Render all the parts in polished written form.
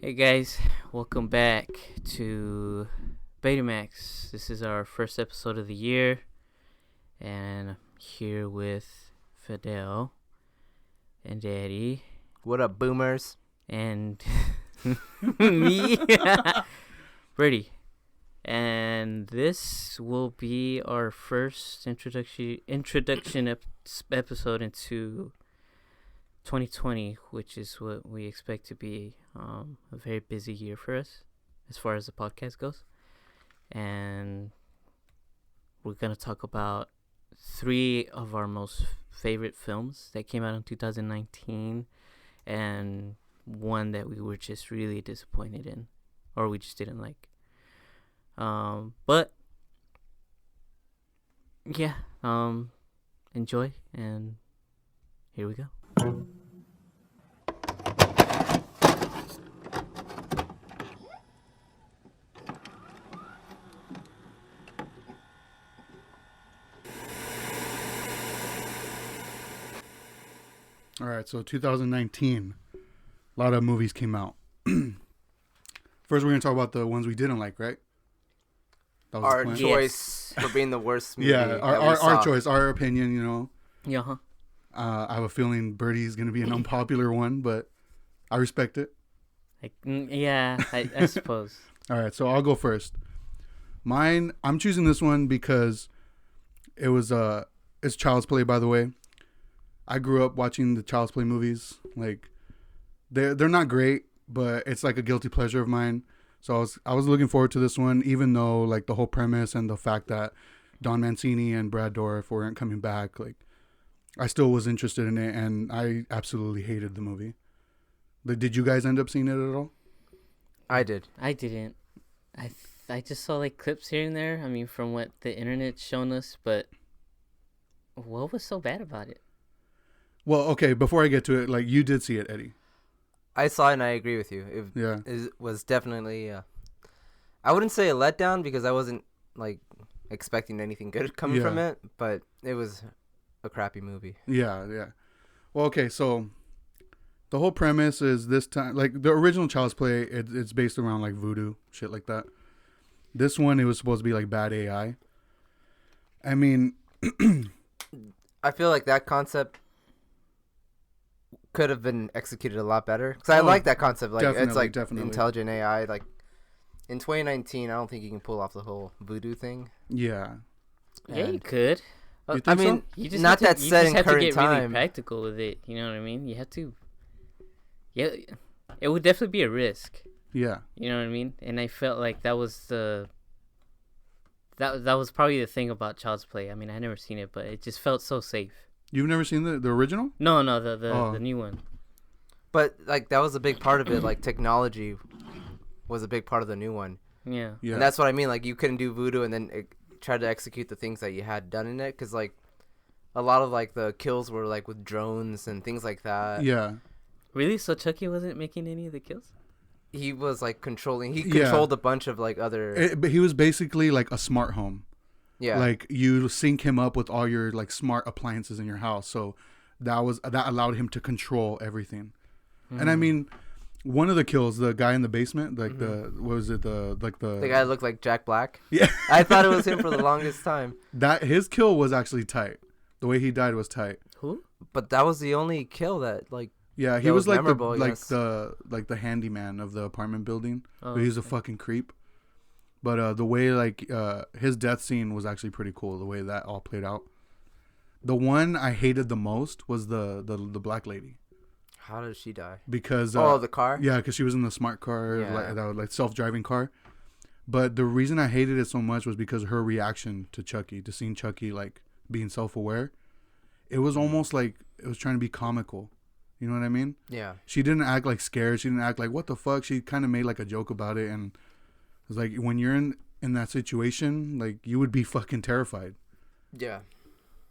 Hey guys, welcome back to Betamax. This is our first episode of the year, and I'm here with Fidel and Daddy What up, boomers? and me, Brady. And this will be our first introduction episode into 2020, which is what we expect to be a very busy year for us as far as the podcast goes. And we're going to talk about three of our most favorite films that came out in 2019 and one that we were just really disappointed in or we just didn't like. But yeah, enjoy, and here we go. All right, so 2019, a lot of movies came out. First, we're going to talk about the ones we didn't like, right? That was Our the plan. choice for being the worst movie. Yeah, that we our saw. choice, our opinion, Yeah, I have a feeling Birdie's going to be an unpopular one, but I respect it. I suppose. All right, so I'll go first. Mine, I'm choosing this one because it's Child's Play, by the way. I grew up watching the Child's Play movies. Like, they're not great, but it's like a guilty pleasure of mine. So I was looking forward to this one, even though like the whole premise and the fact that Don Mancini and Brad Dourif weren't coming back, like I still was interested in it, and I absolutely hated the movie. Did you guys end up seeing it at all? I did. I didn't. I just saw like clips here and there. I mean, from what the internet's shown us, but what was so bad about it? Well, okay, before I get to it, like you did see it, Eddie. I saw it and I agree with you. It was definitely, I wouldn't say a letdown because I wasn't like expecting anything good coming from it, but it was a crappy movie. Yeah. Well, okay, so the whole premise is this time, like the original Child's Play, it's based around like voodoo, shit like that. This one, it was supposed to be like bad AI. I mean, I feel like that concept could have been executed a lot better because I like that concept. Like it's like definitely. intelligent AI. Like in 2019, I don't think you can pull off the whole voodoo thing. Yeah. Yeah, you could. You think I mean, so? You just not have that to, you set just in have current to get time. really practical with it. You know what I mean? You have to. Yeah, it would definitely be a risk. Yeah. You know what I mean? And I felt like that was that was probably the thing about Child's Play. I mean, I never seen it, but it just felt so safe. You've never seen the original? No, the new one. But like that was a big part of it. Like technology was a big part of the new one. Yeah. Yeah. And that's what I mean. Like you couldn't do voodoo and then try to execute the things that you had done in it, because like a lot of like the kills were like with drones and things like that. Yeah. Really? So Chucky wasn't making any of the kills? He was like controlling. He controlled a bunch of like other. But he was basically like a smart home. Yeah. Like you sync him up with all your like smart appliances in your house. So that allowed him to control everything. And I mean, one of the kills, the guy in the basement, like the guy looked like Jack Black. Yeah. I thought it was him for the longest time. That his kill was actually tight. The way he died was tight. Who? But that was the only kill that like. Yeah, he that was like memorable, the handyman of the apartment building. Oh, But he was a okay. fucking creep. But the way like his death scene was actually pretty cool. The way that all played out. The one I hated the most was the black lady. How did she die? Because the car. Yeah, because she was in the smart car, Yeah. like self-driving car. But the reason I hated it so much was because her reaction to Chucky, to seeing Chucky like being self-aware. It was almost like it was trying to be comical. You know what I mean? Yeah. She didn't act like scared. She didn't act like what the fuck. She kind of made like a joke about it, and it was like when you're in that situation, like you would be fucking terrified. Yeah.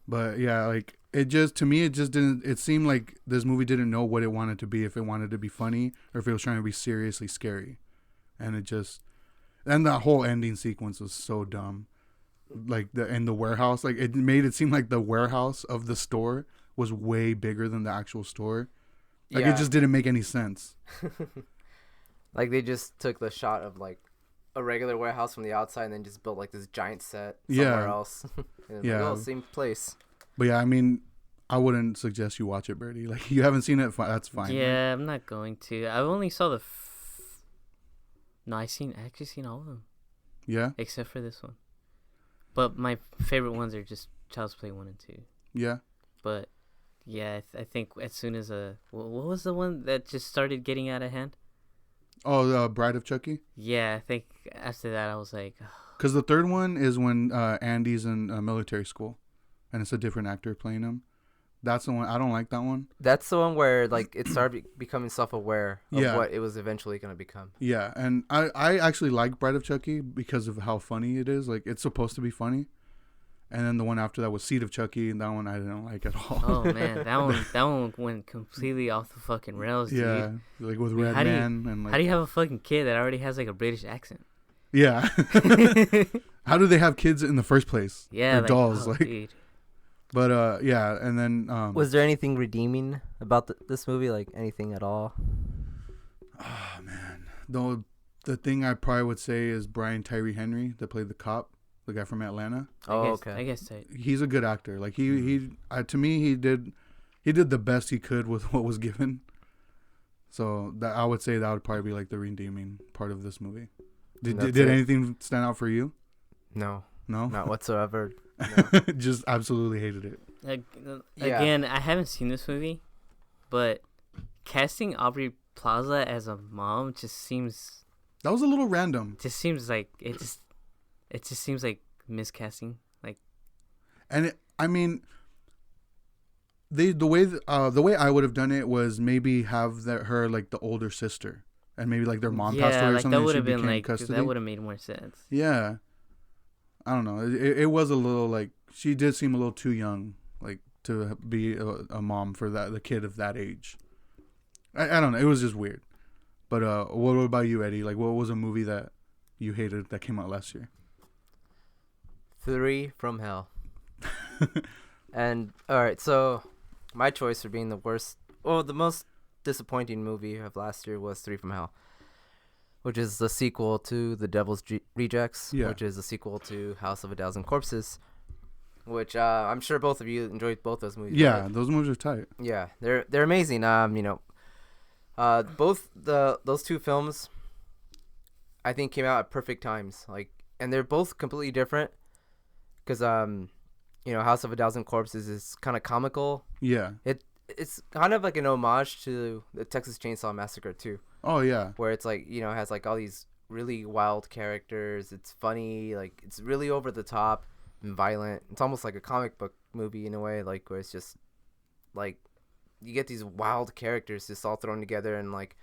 But yeah, like it just didn't. It seemed like this movie didn't know what it wanted to be. If it wanted to be funny or if it was trying to be seriously scary, and that whole ending sequence was so dumb. Like in the warehouse, like it made it seem like the warehouse of the store was way bigger than the actual store. Like it just didn't make any sense. Like they just took the shot of like a regular warehouse from the outside and then just built like this giant set somewhere else. And yeah. Like, oh, same place. But yeah, I mean, I wouldn't suggest you watch it, Birdie. Like you haven't seen it, that's fine. Yeah, right? I'm not going to. I only saw the. No, I actually seen all of them. Yeah. Except for this one. But my favorite ones are just Child's Play 1 and 2. Yeah. But yeah, I think as soon as what was the one that just started getting out of hand? Oh, the Bride of Chucky? Yeah, I think after that I was like... Because the third one is when Andy's in military school. And it's a different actor playing him. That's the one. I don't like that one. That's the one where like it started becoming self-aware of what it was eventually going to become. Yeah, and I actually like Bride of Chucky because of how funny it is. Like, it's supposed to be funny. And then the one after that was Seed of Chucky, and that one I didn't like at all. Oh man, that one went completely off the fucking rails, dude. Yeah, like with Red Man and like. How do you have a fucking kid that already has like a British accent? Yeah. How do they have kids in the first place? Yeah, they're like, dolls, oh, like. Dude. But yeah, and then was there anything redeeming about this movie, like anything at all? Oh man, the thing I probably would say is Brian Tyree Henry that played the cop, the guy from Atlanta. Okay. I guess so. He's a good actor. Like he to me he did the best he could with what was given. So that I would say that would probably be like the redeeming part of this movie. Did anything stand out for you? No, not whatsoever. No. Just absolutely hated it. Again, I haven't seen this movie, but casting Aubrey Plaza as a mom just seems... That was a little random. Just seems like... It just seems like miscasting. Like... And I mean... The way I would have done it was maybe have her like the older sister, and maybe like their mom passed away or something. That would have been like custody. That would have made more sense. Yeah, I don't know. It was a little like she did seem a little too young, like to be a mom for the kid of that age. I don't know. It was just weird. But what about you, Eddie? Like, what was a movie that you hated that came out last year? 3 from Hell. And all right, so my choice for being the most disappointing movie of last year was 3 from Hell, which is the sequel to The Devil's Rejects, which is the sequel to House of a Thousand Corpses, which I'm sure both of you enjoyed both those movies. Yeah, right? Those movies are tight. Yeah, they're amazing. Both those two films, I think, came out at perfect times. Like, and they're both completely different, because House of a Thousand Corpses is kind of comical. Yeah. It's kind of like an homage to the Texas Chainsaw Massacre too. Oh yeah. Where it's like, has like all these really wild characters. It's funny, like it's really over the top and violent. It's almost like a comic book movie in a way, like where it's just like you get these wild characters just all thrown together, and like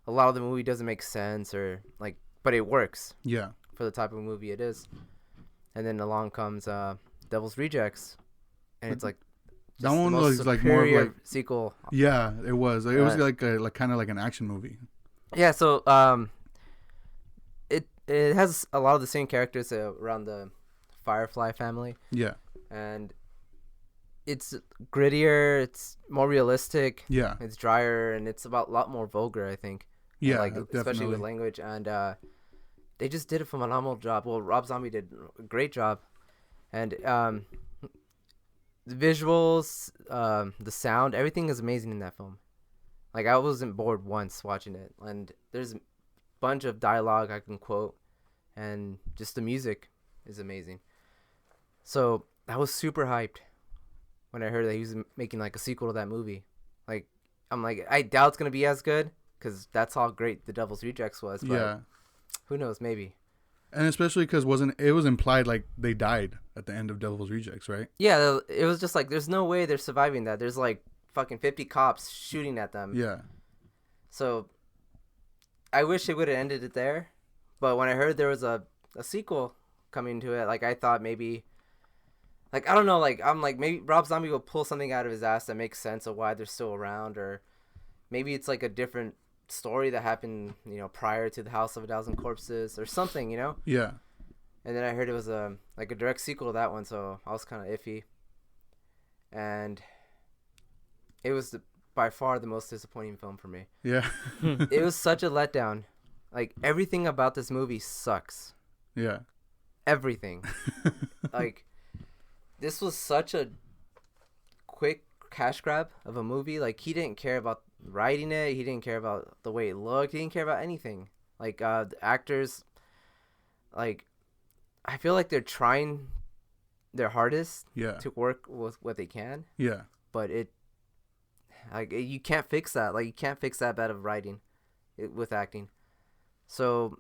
a lot of the movie doesn't make sense or like, but it works. Yeah. For the type of movie it is. And then along comes Devil's Rejects, and it's like that one was like more of like sequel. Yeah, it was. It was like kind of like an action movie. Yeah, so it has a lot of the same characters around the Firefly family. Yeah, and it's grittier. It's more realistic. Yeah, it's drier, and it's about a lot more vulgar, I think. Yeah, like especially with language, and they just did a phenomenal job. Well, Rob Zombie did a great job. And the visuals, the sound, everything is amazing in that film. Like, I wasn't bored once watching it. And there's a bunch of dialogue I can quote. And just the music is amazing. So I was super hyped when I heard that he was making, like, a sequel to that movie. Like, I'm like, I doubt it's going to be as good, because that's how great The Devil's Rejects was. But yeah. Who knows? Maybe. And especially because it was implied like they died at the end of Devil's Rejects, right? Yeah, it was just like there's no way they're surviving that. There's like fucking 50 cops shooting at them. Yeah. So I wish they would have ended it there, but when I heard there was a sequel coming to it, like I thought maybe, like I don't know, like I'm like maybe Rob Zombie will pull something out of his ass that makes sense of why they're still around, or maybe it's like a different story that happened, prior to the House of a Thousand Corpses or something, Yeah. And then I heard it was like a direct sequel to that one, so I was kind of iffy. And it was by far the most disappointing film for me. Yeah. It was such a letdown. Like everything about this movie sucks. Yeah. Everything. Like this was such a quick cash grab of a movie. Like he didn't care about writing it. He didn't care about the way it looked. He didn't care about anything. Like the actors, like I feel like they're trying their hardest to work with what they can. Yeah. But you can't fix that. Like you can't fix that bad of writing with acting. So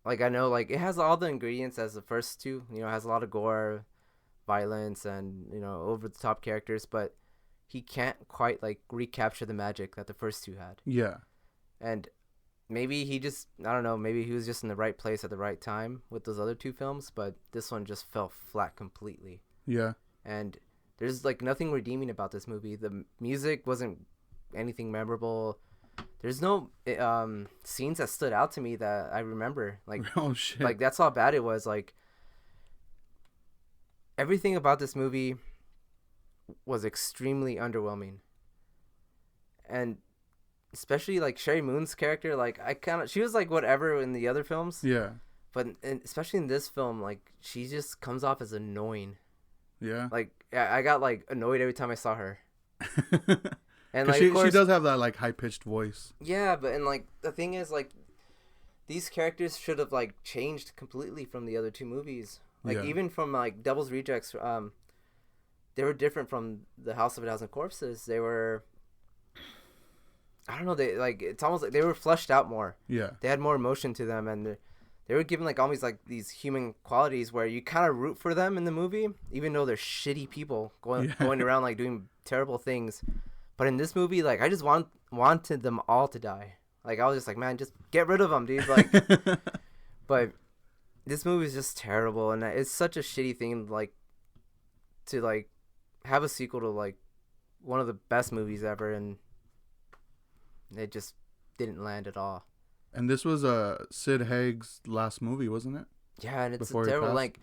like I know like it has all the ingredients as the first two. You know, it has a lot of gore, violence, and over the top characters, but he can't quite like recapture the magic that the first two had. Yeah. And maybe he just, I don't know, maybe he was just in the right place at the right time with those other two films, but this one just fell flat completely. Yeah. And there's like nothing redeeming about this movie. The music wasn't anything memorable. There's no scenes that stood out to me that I remember. Like, oh shit. Like that's how bad it was. Like everything about this movie was extremely underwhelming. And especially like Sherry Moon's character, like she was like whatever in the other films. Yeah. But especially in this film, like she just comes off as annoying. Yeah. Like I got like annoyed every time I saw her. And like she does have that like high pitched voice. Yeah, but and like the thing is like these characters should have like changed completely from the other two movies. Like even from like Devil's Rejects, they were different from the House of a Thousand Corpses. They were, I don't know, they like it's almost like they were fleshed out more. Yeah. They had more emotion to them, and they were given like almost like these human qualities where you kind of root for them in the movie, even though they're shitty people going around like doing terrible things. But in this movie, like I just wanted them all to die. Like I was just like, man, just get rid of them, dude. Like, but this movie is just terrible, and it's such a shitty thing, like to like have a sequel to like one of the best movies ever, and it just didn't land at all. And this was Sid Haig's last movie, wasn't it? Yeah, and it's terrible. Like,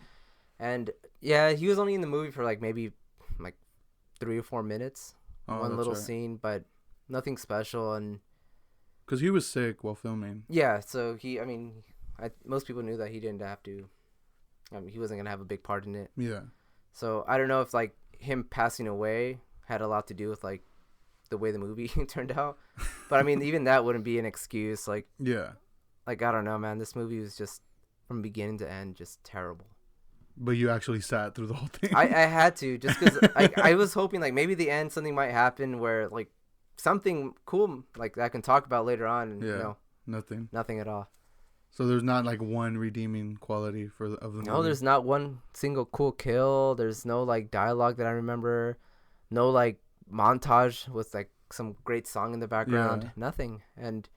and yeah, he was only in the movie for like maybe like 3 or 4 minutes, one little scene, but nothing special. And because he was sick while filming. Yeah, so most people knew that he didn't have to. He wasn't gonna have a big part in it. Yeah. So I don't know if like him passing away had a lot to do with like the way the movie turned out, but I mean even that wouldn't be an excuse. Like yeah, like I don't know, man. This movie was just from beginning to end just terrible. But you actually sat through the whole thing. I had to, just because I was hoping like maybe the end something might happen where like something cool like that I can talk about later on. And, nothing at all. So there's not like one redeeming quality of the movie. No, there's not one single cool kill. There's no like dialogue that I remember. No like montage with like some great song in the background. Yeah. Nothing. And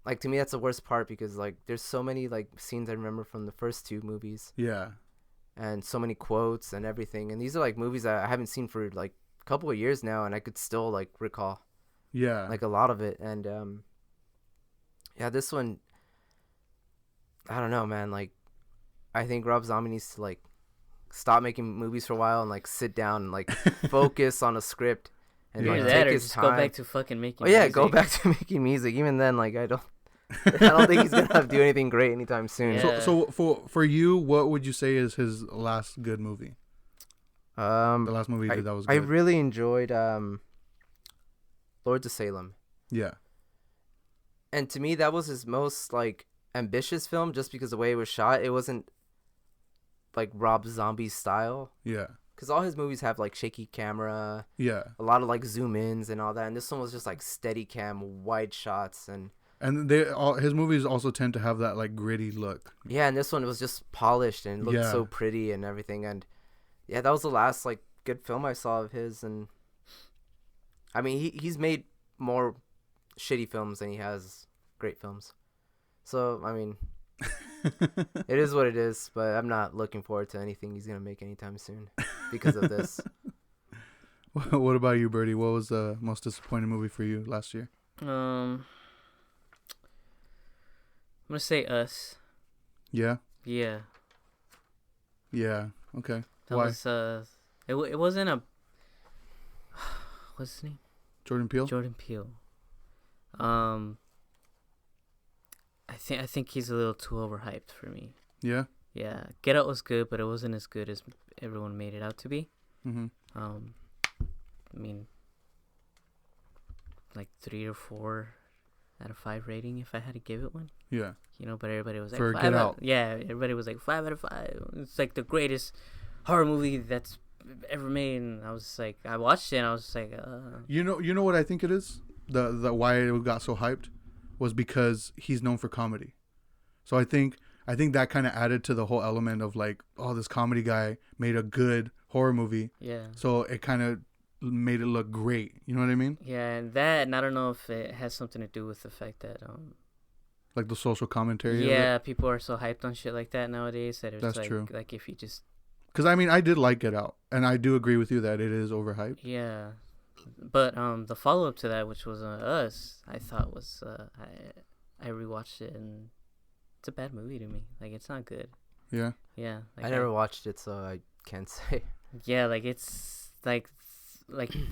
like to me that's the worst part, because like there's so many like scenes I remember from the first two movies. Yeah. And so many quotes and everything. And these are like movies that I haven't seen for like a couple of years now, and I could still like recall. Yeah. Like a lot of it. And yeah, this one, I don't know, man. Like, I think Rob Zombie needs to like stop making movies for a while and like sit down and like focus on a script and like take his time. Go back to fucking making. Music. Go back to making music. Even then, like I don't think he's gonna do anything great anytime soon. Yeah. So for you, what would you say is his last good movie? The last movie that was good. I really enjoyed Lords of Salem. Yeah. And to me, that was his most like ambitious film, just because the way it was shot. It wasn't like Rob Zombie's style. Yeah. Because all his movies have like shaky camera. Yeah. A lot of like zoom ins and all that, and this one was just like steady cam, wide shots, and his movies also tend to have that like gritty look. Yeah, and this one was just polished and looked so pretty and everything. And yeah, that was the last like good film I saw of his. And I mean, he's made more shitty films than he has great films. So I mean, it is what it is. But I'm not looking forward to anything he's gonna make anytime soon because of this. What about you, Birdie? What was the most disappointing movie for you last year? I'm gonna say Us. Yeah. Yeah. Yeah. Okay. That Why? Was it wasn't a what's his name? Jordan Peele. Jordan Peele. I think he's a little too overhyped for me. Yeah. Yeah, Get Out was good, but it wasn't as good as everyone made it out to be. Mm-hmm. I mean, like 3 or 4 out of 5 rating if I had to give it one. Yeah. You know, but everybody was like For 5 Get out. Out. Yeah, everybody was like 5 out of 5. It's like the greatest horror movie that's ever made, and I was just like, I watched it, and I was just like, You know what I think it is? The why it got so hyped was because he's known for comedy. So I think that kind of added to the whole element of like, oh, this comedy guy made a good horror movie. Yeah. So it kind of made it look great. You know what I mean? Yeah, and I don't know if it has something to do with the fact that like the social commentary. Yeah, people are so hyped on shit like that nowadays that it's That's like, true. Like if you just. Because I mean, I did like Get Out, and I do agree with you that it is overhyped. Yeah, but the follow up to that, which was Us, I thought was I rewatched it, and it's a bad movie to me. Like, it's not good. Yeah. Yeah. Like I never watched it, so I can't say. Yeah, like it's like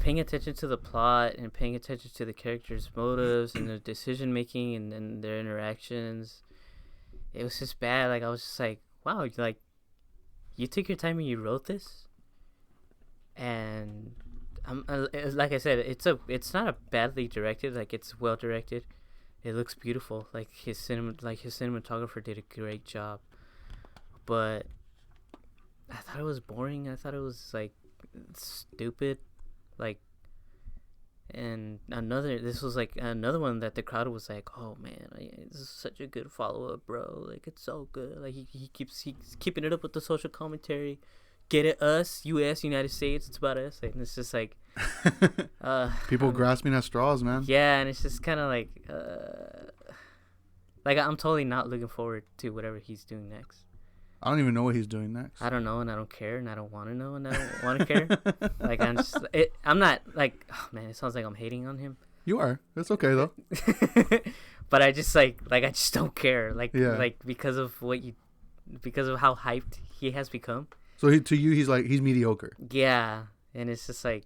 paying attention to the plot and paying attention to the characters' motives and their decision making and their interactions. It was just bad. Like, I was just like, wow, like, you took your time and you wrote this, and like I said, it's not a badly directed. Like, it's well directed. It looks beautiful. Like his cinematographer did a great job, but I thought it was boring. I thought it was like stupid, like. And this was like another one that the crowd was like, oh man, this is such a good follow up, bro. Like, it's so good. Like he's keeping it up with the social commentary. Get it, us, U.S., United States. It's about us, and it's just like, people grasping at straws, man. Yeah, and it's just kind of like I'm totally not looking forward to whatever he's doing next. I don't even know what he's doing next. I don't know, and I don't care, and I don't want to know, and I don't want to care. Like, I'm not like, oh man, it sounds like I'm hating on him. You are. It's okay though. But I just I just don't care. Like, yeah. Like because of how hyped he has become. So he's mediocre. Yeah, and it's just like,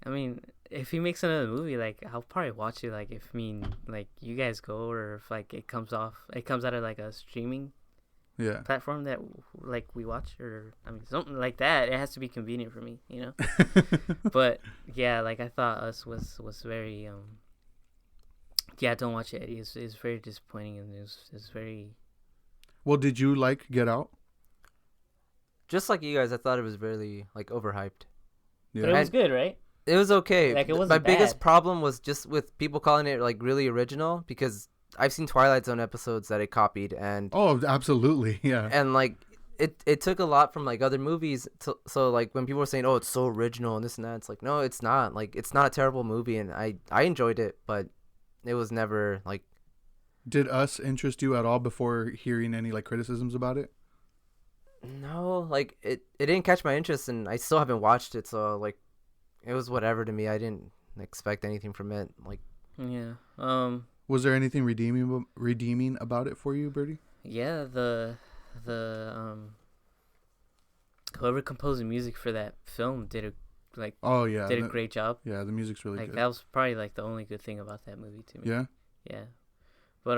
I mean, if he makes another movie, like, I'll probably watch it. Like, if you guys go, or if like it comes out of like a streaming platform that like we watch, or I mean something like that. It has to be convenient for me, you know. But yeah, like I thought Us was very don't watch it, Eddie. It's very disappointing, and it's very. Well, did you like Get Out? Just like you guys, I thought it was really like overhyped. Yeah. But it was good, right? It was okay. Like, it wasn't My bad. biggest problem was just with people calling it like really original, because I've seen Twilight Zone episodes that it copied, and absolutely, yeah. And like it took a lot from like other movies. So like when people were saying, "Oh, it's so original," and this and that, it's like, no, it's not. Like, it's not a terrible movie, and I enjoyed it, but it was never like. Did Us interest you at all before hearing any like criticisms about it? No, like it didn't catch my interest, and I still haven't watched it, so like it was whatever to me. I didn't expect anything from it. Like, yeah. Was there anything redeeming about it for you, Birdie? Yeah, the whoever composed the music for that film did a great job. Yeah, the music's really good. That was probably like the only good thing about that movie to me. Yeah. Yeah, but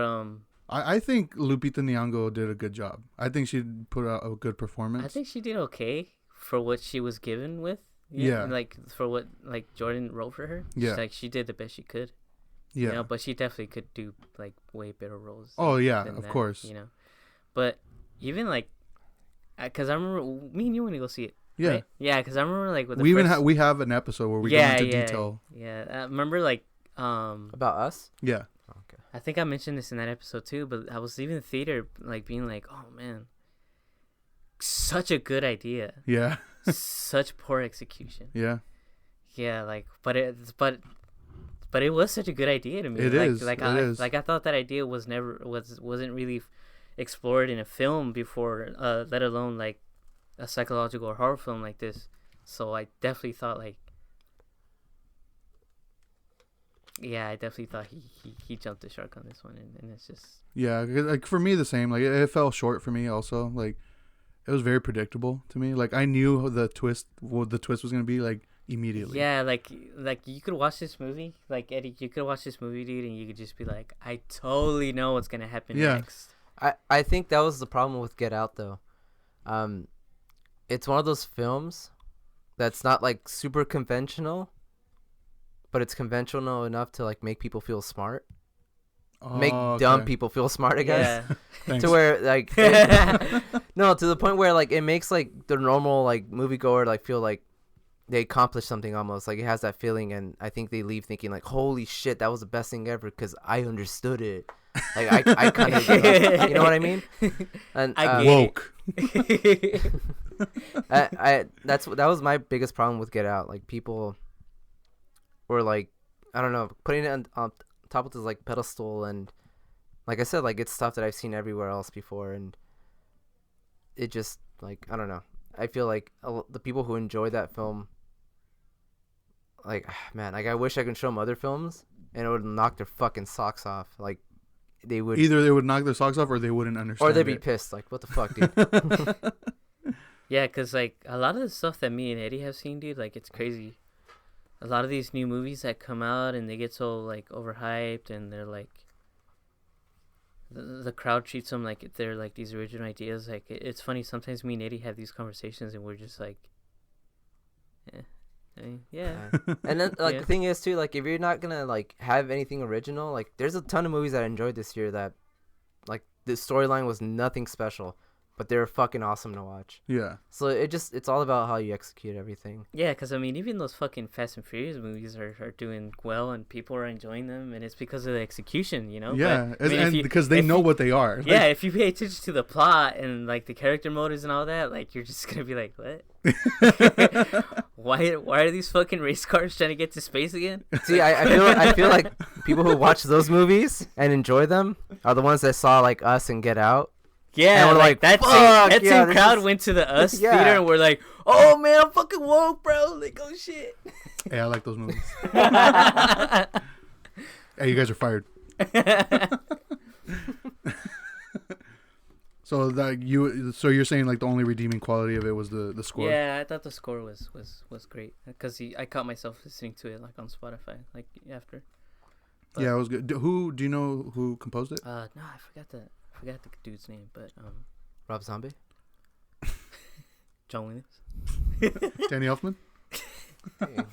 I think Lupita Nyong'o did a good job. I think she put out a good performance. I think she did okay for what she was given with. Yeah. Like, for what like Jordan wrote for her. Yeah. Like, she did the best she could. Yeah. You know, but she definitely could do like way better roles. Oh yeah, of course. You know, but even like, cause I remember me and you went to go see it. Yeah. Right? Yeah, because I remember like with the we have an episode where we go into detail. Yeah, I remember like about Us. Yeah. Okay. I think I mentioned this in that episode too, but I was leaving the theater like being like, oh man, such a good idea. Yeah. Such poor execution. Yeah. Yeah, like, but it was such a good idea to me. It is. I thought that idea wasn't really explored in a film before, let alone like a psychological or horror film like this. So I definitely thought he jumped the shark on this one, and it's just. Yeah, like for me the same. Like it fell short for me also. Like it was very predictable to me. Like I knew what the twist was gonna be. Like immediately. Yeah, like you could watch this movie, like Eddie, you could watch this movie, dude, and you could just be like, I totally know what's gonna happen next. I think that was the problem with Get Out though. It's one of those films that's not like super conventional, but it's conventional enough to like make people feel smart. Make dumb people feel smart, I guess. Yeah. To where like no, to the point where like it makes like the normal like moviegoer like feel like they accomplished something almost. Like it has that feeling, and I think they leave thinking like, holy shit, that was the best thing ever because I understood it. Like I kind of you know what I mean? And I woke. that was my biggest problem with Get Out. Like people were like, I don't know, putting it on top of this like pedestal, and like I said, like it's stuff that I've seen everywhere else before, and it just like I don't know. I feel like the people who enjoy that film, like man, like I wish I could show them other films and it would knock their fucking socks off. Like they would either they would knock their socks off or they wouldn't understand. Or they'd be pissed. Like what the fuck, dude. Yeah, cause like a lot of the stuff that me and Eddie have seen, dude, like it's crazy. A lot of these new movies that come out and they get so like overhyped and they're like the crowd treats them like they're like these original ideas. Like it's funny sometimes me and Eddie have these conversations and we're just like, yeah. And then like the thing is too, like if you're not gonna like have anything original, like there's a ton of movies that I enjoyed this year that like the storyline was nothing special, but they were fucking awesome to watch. Yeah. So it's all about how you execute everything. Yeah, because I mean, even those fucking Fast and Furious movies are doing well and people are enjoying them, and it's because of the execution, you know? Yeah, but, I mean, because they know what they are. Yeah, if you pay attention to the plot and like the character motives and all that, like you're just gonna be like, what? Why are these fucking race cars trying to get to space again? See, I feel like people who watch those movies and enjoy them are the ones that saw like Us and Get Out. Yeah, and we're like that same crowd went to the Us theater and we're like, oh man, I'm fucking woke, bro. Like, oh shit. Hey, I like those movies. Hey, you guys are fired. So you're saying like the only redeeming quality of it was the score? Yeah, I thought the score was great because I caught myself listening to it like on Spotify like after. But, yeah, it was good. Do you know who composed it? No, I forgot the dude's name, but Rob Zombie, John Williams, Danny Elfman. Can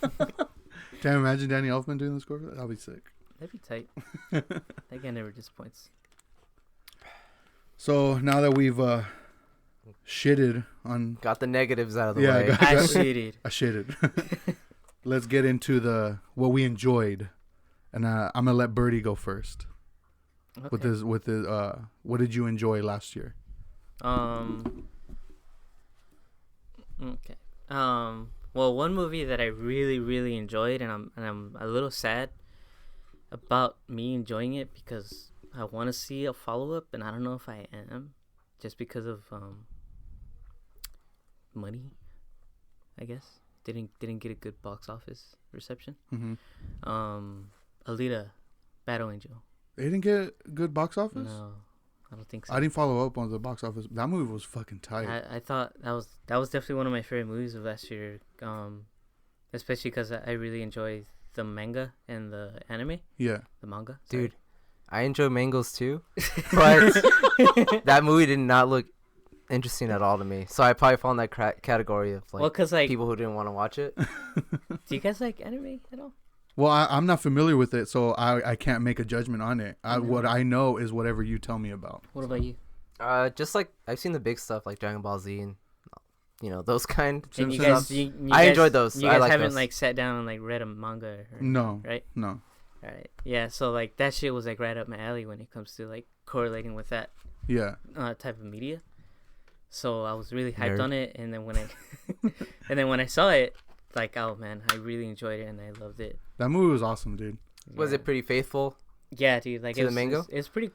you imagine Danny Elfman doing the score? That'd be sick. That'd be tight. That guy never disappoints. So now that we've shitted on, got the negatives out of the way. I shitted. Let's get into what we enjoyed, and I'm gonna let Birdie go first. Okay. What did you enjoy last year? Okay. Well, one movie that I really, really enjoyed, and I'm a little sad about me enjoying it because I want to see a follow-up, and I don't know if I am, just because of money, I guess. Didn't get a good box office reception. Mm-hmm. Alita, Battle Angel. They didn't get good box office? No, I don't think so. I didn't follow up on the box office. That movie was fucking tight. I thought that was definitely one of my favorite movies of last year. Especially because I really enjoy the manga and the anime. Yeah. The manga. Sorry. Dude, I enjoy mangoes too, but that movie did not look interesting at all to me. So I probably fall in that category of like people who didn't want to watch it. Do you guys like anime at all? Well, I'm not familiar with it, so I can't make a judgment on it. What I know is whatever you tell me about. What about you? Just like I've seen the big stuff like Dragon Ball Z and those kind. And you guys, I enjoyed those. You guys haven't those. like sat down and like read a manga? No. Right? No. All right. Yeah. So like that shit was like right up my alley when it comes to like correlating with that. Yeah. Type of media. So I was really hyped on it, and then when I saw it, like, oh man, I really enjoyed it and I loved it. That movie was awesome, dude. Yeah. Was it pretty faithful? Yeah, dude. Like to the mango? It's pretty.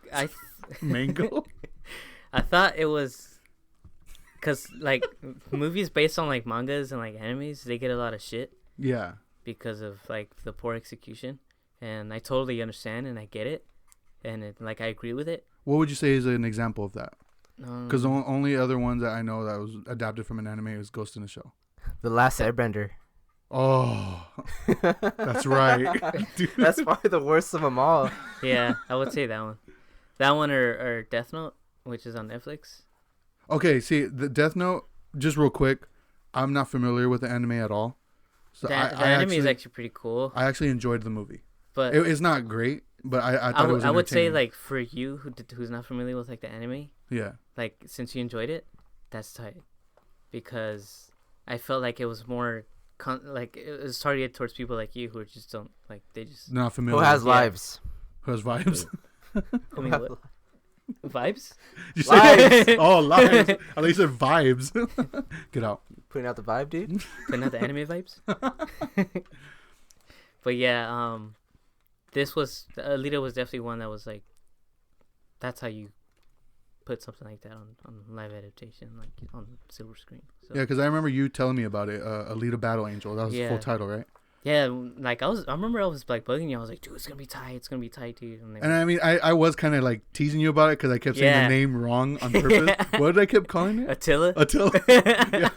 Mango. I thought it was, cause like movies based on like mangas and like animes, they get a lot of shit. Yeah. Because of like the poor execution, and I totally understand and I get it, and I agree with it. What would you say is an example of that? Because the only other ones that I know that was adapted from an anime was Ghost in the Shell. The Last Airbender. Oh, that's right. Dude. That's probably the worst of them all. Yeah, I would say that one. That one or Death Note, which is on Netflix. Okay, see, the Death Note, just real quick, I'm not familiar with the anime at all. So The anime is actually pretty cool. I actually enjoyed the movie. But it's not great, but I thought it was I would say, entertaining. like, for you who's not familiar with, like, the anime, Yeah. like, since you enjoyed it, that's tight. Because I felt like it was more, like, it was targeted towards people like you who just don't, like, they just... Not familiar. Who has Yeah. lives? Who has vibes? I mean, what? Vibes? You Lives. said, oh, lives. I thought you said vibes. Get out. Putting out the vibe, dude. Putting out the anime vibes? But yeah, this was... Alita was definitely one that was, like... That's how you put something like that on live adaptation, like, on silver screen. So. Yeah, because I remember you telling me about it. Alita Battle Angel. That was the full title, right? Yeah, like I remember I was like bugging you. I was like, dude, it's gonna be tight, dude. And I mean, I was kind of like teasing you about it because I kept saying the name wrong on purpose. Yeah. What did I keep calling it? Attila. Yeah.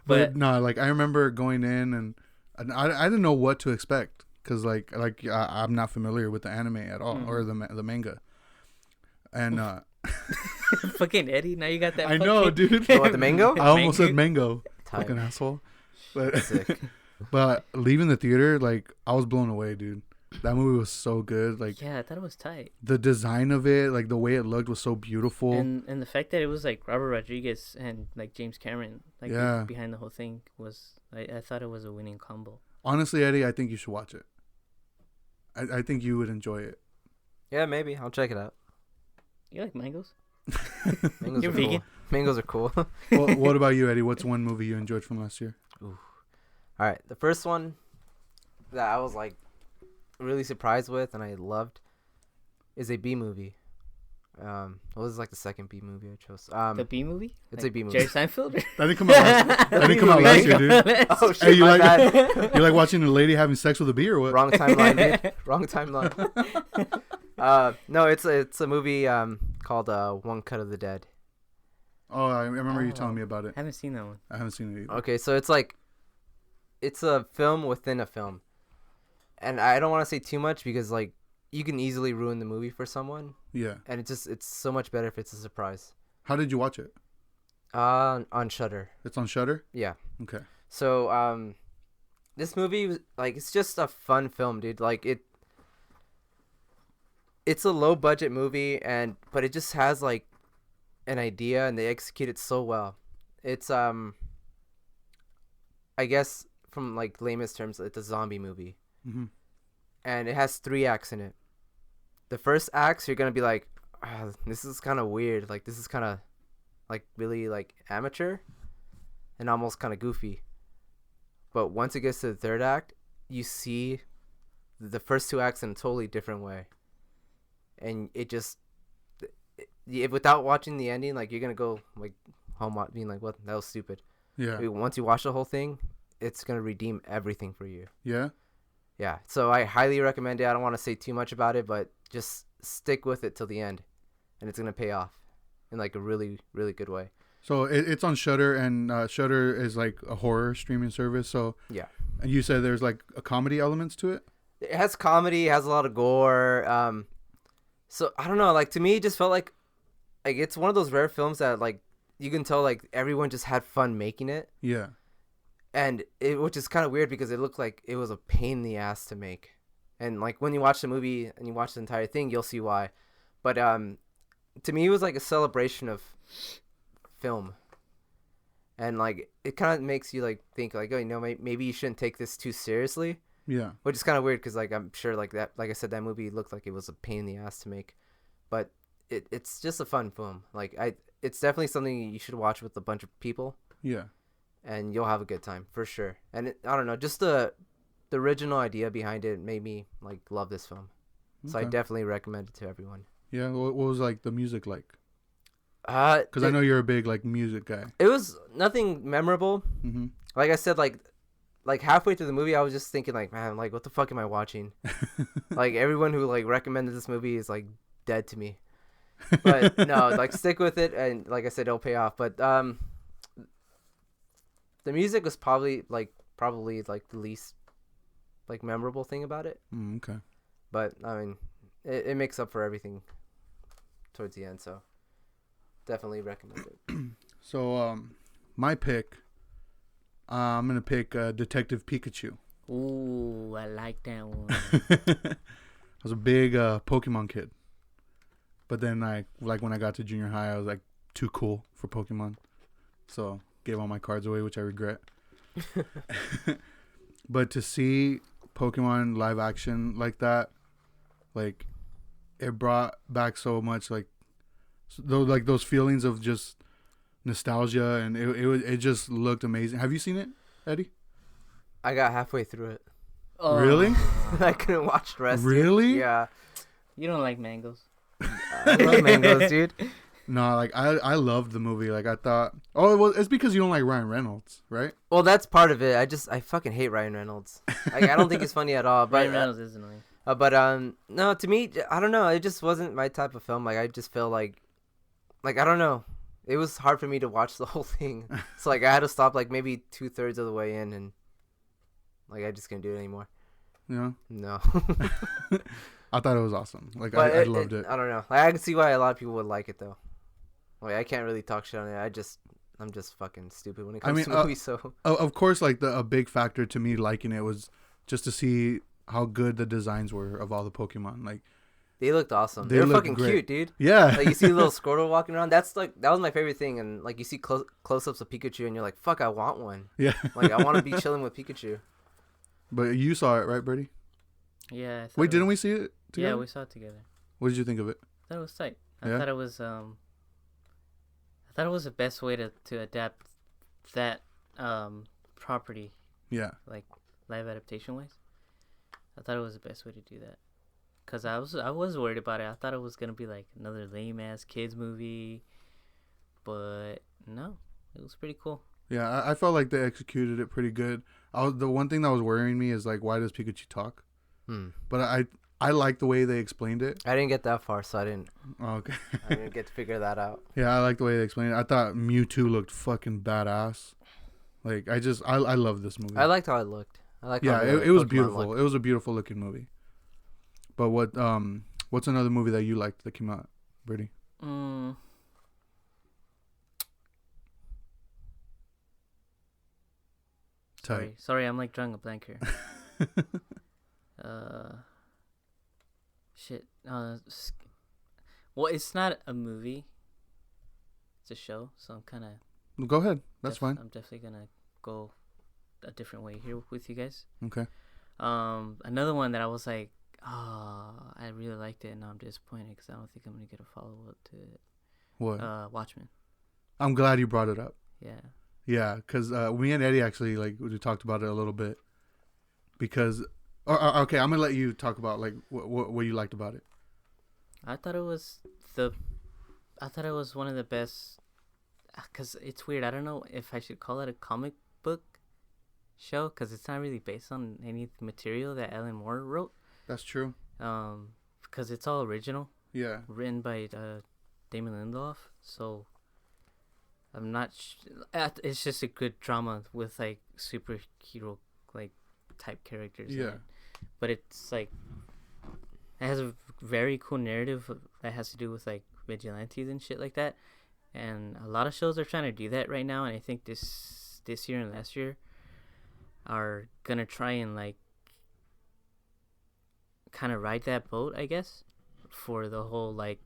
But no, like I remember going in and I didn't know what to expect because like I'm not familiar with the anime at all or the manga. And fucking Eddie, now you got that. I know, dude. Oh, what, the mango? I almost said mango. Tight. Fucking asshole. But Sick. but leaving the theater, like I was blown away, dude. That movie was so good. Like Yeah, I thought it was tight. the design of it, like the way it looked was so beautiful. And the fact that it was like Robert Rodriguez and like James Cameron, like Yeah. behind the whole thing was. I thought it was a winning combo. Honestly, Eddie, I think you should watch it. I think you would enjoy it. Yeah, maybe. I'll check it out. You like mangoes? Mangoes You're are vegan? cool. Mangoes are cool. Well, what about you, Eddie? What's one movie you enjoyed from last year? All right. The first one that I was like really surprised with and I loved is a B movie. What was like the second B movie I chose? The B movie? It's like a B movie. Jerry Seinfeld? That didn't come out last, that didn't come out last year, dude. Oh shit, Hey, you my like bad. you like watching a lady having sex with a bee or what? Wrong timeline, dude. Wrong timeline. No, it's a movie called One Cut of the Dead. Oh, I remember you telling me about it. I haven't seen that one. I haven't seen it either. Okay, so it's like it's a film within a film. And I don't want to say too much because like you can easily ruin the movie for someone. Yeah. And it's so much better if it's a surprise. How did you watch it? On Shudder. It's on Shudder? Yeah. Okay. So this movie like it's just a fun film, dude. Like it's a low budget movie but it just has like an idea and they execute it so well. It's I guess from like lamest terms it's a zombie movie. Mm-hmm. And it has 3 acts in it. The first act you're going to be like, this is kind of weird. Like this is kind of like really like amateur and almost kind of goofy. But once it gets to the third act, you see the first 2 acts in a totally different way. And it just without watching the ending, like you're going to go like home being like, what? That was stupid. Yeah. Once you watch the whole thing, it's going to redeem everything for you. Yeah? Yeah, so I highly recommend it. I don't want to say too much about it, but just stick with it till the end, and it's gonna pay off in like a really, really good way. So it's on Shudder, and Shudder is like a horror streaming service. So Yeah, and you said there's like a comedy elements to it. it has comedy, it has a lot of gore. So I don't know, like to me, it just felt like it's one of those rare films that like you can tell like everyone just had fun making it. Yeah. And which is kind of weird because it looked like it was a pain in the ass to make. And like when you watch the movie and you watch the entire thing, you'll see why. But to me, it was like a celebration of film. And like it kind of makes you like think like, oh, you know, maybe you shouldn't take this too seriously. Yeah. Which is kind of weird because like I'm sure like that, like I said, that movie looked like it was a pain in the ass to make. But it's just a fun film. Like it's definitely something you should watch with a bunch of people. Yeah. And you'll have a good time for sure. And I don't know, just the original idea behind it made me like love this film. So I definitely recommend it to everyone. Yeah. What was like the music like? Because I know you're a big like music guy. it was nothing memorable. Mm-hmm. Like I said, like halfway through the movie, I was just thinking like, man, like what the fuck am I watching? Like everyone who like recommended this movie is like dead to me. But no, like stick with it, and like I said, it'll pay off. But The music was probably like the least like memorable thing about it. Okay. But I mean, it makes up for everything towards the end. So definitely recommend it. So my pick, I'm gonna pick Detective Pikachu. Ooh, I like that one. I was a big Pokemon kid, but then when I got to junior high, I was like too cool for Pokemon, so gave all my cards away, which I regret. But to see Pokemon live action like that, like it brought back so much those feelings of just nostalgia, and it just looked amazing. Have you seen it, Eddie? I got halfway through it. Oh. Really? I couldn't watch the rest. Really? Dude. Yeah. You don't like mangoes. I love mangoes, dude. No, like I loved the movie. Like I thought, it's because you don't like Ryan Reynolds, right? Well, that's part of it. I fucking hate Ryan Reynolds. Like, I don't think he's funny at all. But Ryan Reynolds is annoying. But no, to me, I don't know. It just wasn't my type of film. Like, I just feel like I don't know. It was hard for me to watch the whole thing. So like I had to stop like maybe 2/3 of the way in, and like I just couldn't do it anymore. Yeah. No. I thought it was awesome. Like I loved it. I don't know. Like I can see why a lot of people would like it though. Like I can't really talk shit on it. I'm just fucking stupid when it comes to movies. So of course, like a big factor to me liking it was just to see how good the designs were of all the Pokemon. Like they looked awesome. They were fucking great. cute, dude. Yeah. Like you see a little Squirtle walking around. That was my favorite thing. And like you see close-ups of Pikachu, and you're like, fuck, I want one. Yeah. Like I want to be chilling with Pikachu. But you saw it, right, Birdie? Yeah. Wait, didn't we see it together? Yeah, we saw it together. What did you think of it? I thought it was tight. I Yeah? thought it was the best way to adapt that property, Yeah. like live adaptation wise. I thought it was the best way to do that. Cause I was worried about it. I thought it was gonna be like another lame ass kids movie, but no, it was pretty cool. Yeah, I felt like they executed it pretty good. The one thing that was worrying me is like, why does Pikachu talk? But I like the way they explained it. I didn't get that far, so I didn't. Oh, okay. I didn't get to figure that out. Yeah, I like the way they explained it. I thought Mewtwo looked fucking badass. Like I love this movie. I liked how it looked. It was Pokemon beautiful. looked. It was a beautiful looking movie. But what's another movie that you liked that came out, Brittany? Sorry, I'm like drawing a blank here. Shit. Well, it's not a movie. It's a show, so I'm kind of. Go ahead. That's fine. I'm definitely gonna go a different way here with you guys. Okay. Another one that I was like, I really liked it, and now I'm disappointed because I don't think I'm gonna get a follow up to it. What? Watchmen. I'm glad you brought it up. Yeah. Yeah, because me and Eddie actually we talked about it a little bit. Because, okay, I'm gonna let you talk about like what you liked about it. I thought it was one of the best. Cause it's weird. I don't know if I should call it a comic book show, cause it's not really based on any material that Alan Moore wrote. That's true. Because it's all original. Yeah. Written by Damon Lindelof. So I'm not. It's just a good drama with like superhero like type characters. Yeah. But it's like it has a very cool narrative that has to do with like vigilantes and shit like that. And a lot of shows are trying to do that right now, and I think this year and last year are gonna try and like kind of ride that boat, I guess, for the whole like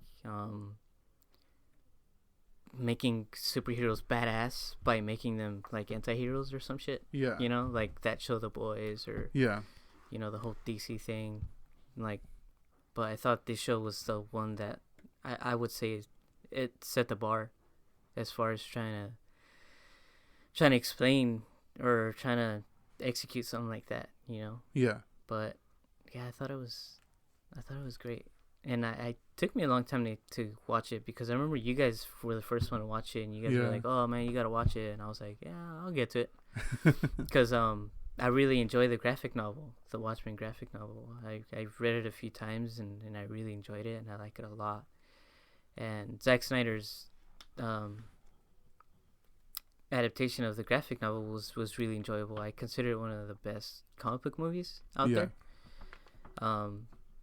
making superheroes badass by making them like anti-heroes or some shit. Yeah. You know, like that show The Boys, or yeah, you know, the whole DC thing, like. But I thought this show was the one that I would say it set the bar as far as trying to explain or trying to execute something like that, you know. Yeah. But yeah, I thought it was great, and it took me a long time to watch it, because I remember you guys were the first one to watch it, and you guys were like, "Oh man, you gotta watch it," and I was like, "Yeah, I'll get to it," because I really enjoy the graphic novel, the Watchmen graphic novel. I've read it a few times, and I really enjoyed it, and I like it a lot. And Zack Snyder's adaptation of the graphic novel was really enjoyable. I consider it one of the best comic book movies out there.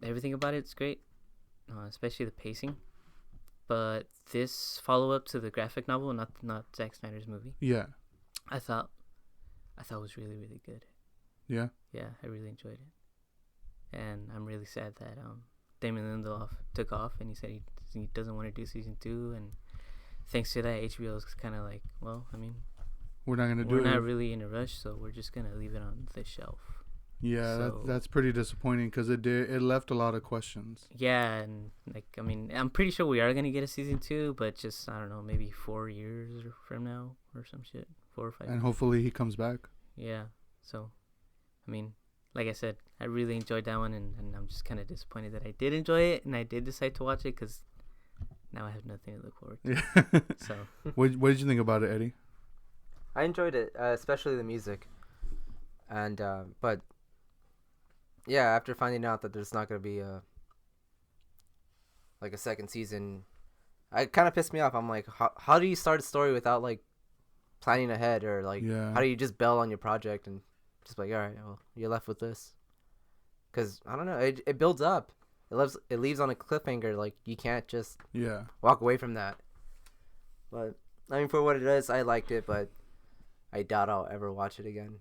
Everything about it's great, especially the pacing. But this follow up to the graphic novel, not Zack Snyder's movie. Yeah. I thought it was really, really good. Yeah. Yeah, I really enjoyed it, and I'm really sad that Damon Lindelof took off, and he said he doesn't want to do season 2, and thanks to that, HBO is kind of like, well, I mean, we're not really in a rush, so we're just gonna leave it on the shelf. Yeah, so, that's pretty disappointing because it left a lot of questions. Yeah, and like, I mean, I'm pretty sure we are gonna get a season 2, but just, I don't know, maybe 4 years from now or some shit, 4 or 5. And hopefully he comes back. Yeah, so, I mean, like I said, I really enjoyed that one, and I'm just kind of disappointed that I did enjoy it and I did decide to watch it because now I have nothing to look forward to. Yeah. So, what did you think about it, Eddie? I enjoyed it, especially the music, and but. Yeah, after finding out that there's not going to be a second season, it kind of pissed me off. I'm like, how do you start a story without, like, planning ahead? Or, like, how do you just bail on your project and just be like, all right, well, you're left with this? Because, I don't know, it builds up. It leaves on a cliffhanger. Like, you can't just walk away from that. But, I mean, for what it is, I liked it, but I doubt I'll ever watch it again.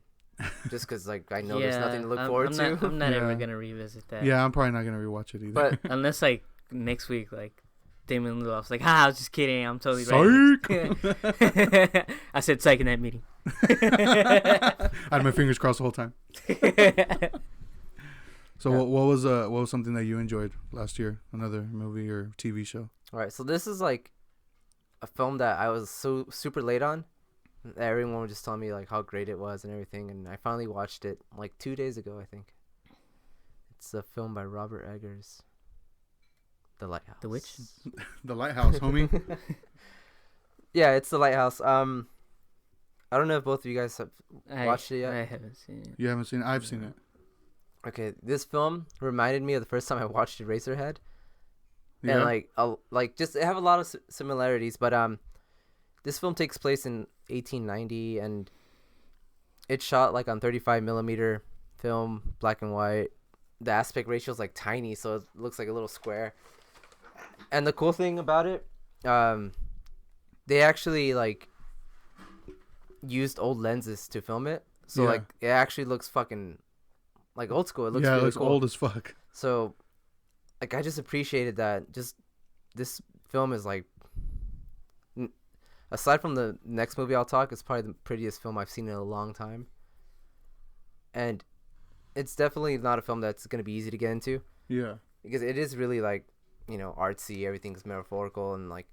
Just because, like, I know there's nothing to look forward to. I'm not ever going to revisit that. Yeah, I'm probably not going to rewatch it either. But unless, like, next week, like, Damon Lindelof's like, I was just kidding. I'm totally right. I said psych in that meeting. I had my fingers crossed the whole time. So what was something that you enjoyed last year? Another movie or TV show? All right, so this is, like, a film that I was so super late on. Everyone was just telling me, like, how great it was and everything, and I finally watched it, like, 2 days ago, I think. It's a film by Robert Eggers. The Lighthouse. The Witch? The Lighthouse, homie. Yeah, it's The Lighthouse. I don't know if both of you guys have watched it yet. I haven't seen it. You haven't seen it? I've seen it. Okay, this film reminded me of the first time I watched Eraserhead. Yeah. And, like, just, they have a lot of similarities, but, this film takes place in 1890, and it's shot like on 35 millimeter film, black and white. The aspect ratio is like tiny, so it looks like a little square. And the cool thing about it, they actually like used old lenses to film it, so like it actually looks fucking like old school. It looks really it looks cool. Old as fuck. So, like, I just appreciated that. Just this film is like. Aside from the next movie I'll talk, it's probably the prettiest film I've seen in a long time. And it's definitely not a film that's going to be easy to get into. Yeah. Because it is really, like, you know, artsy. Everything's metaphorical. And, like,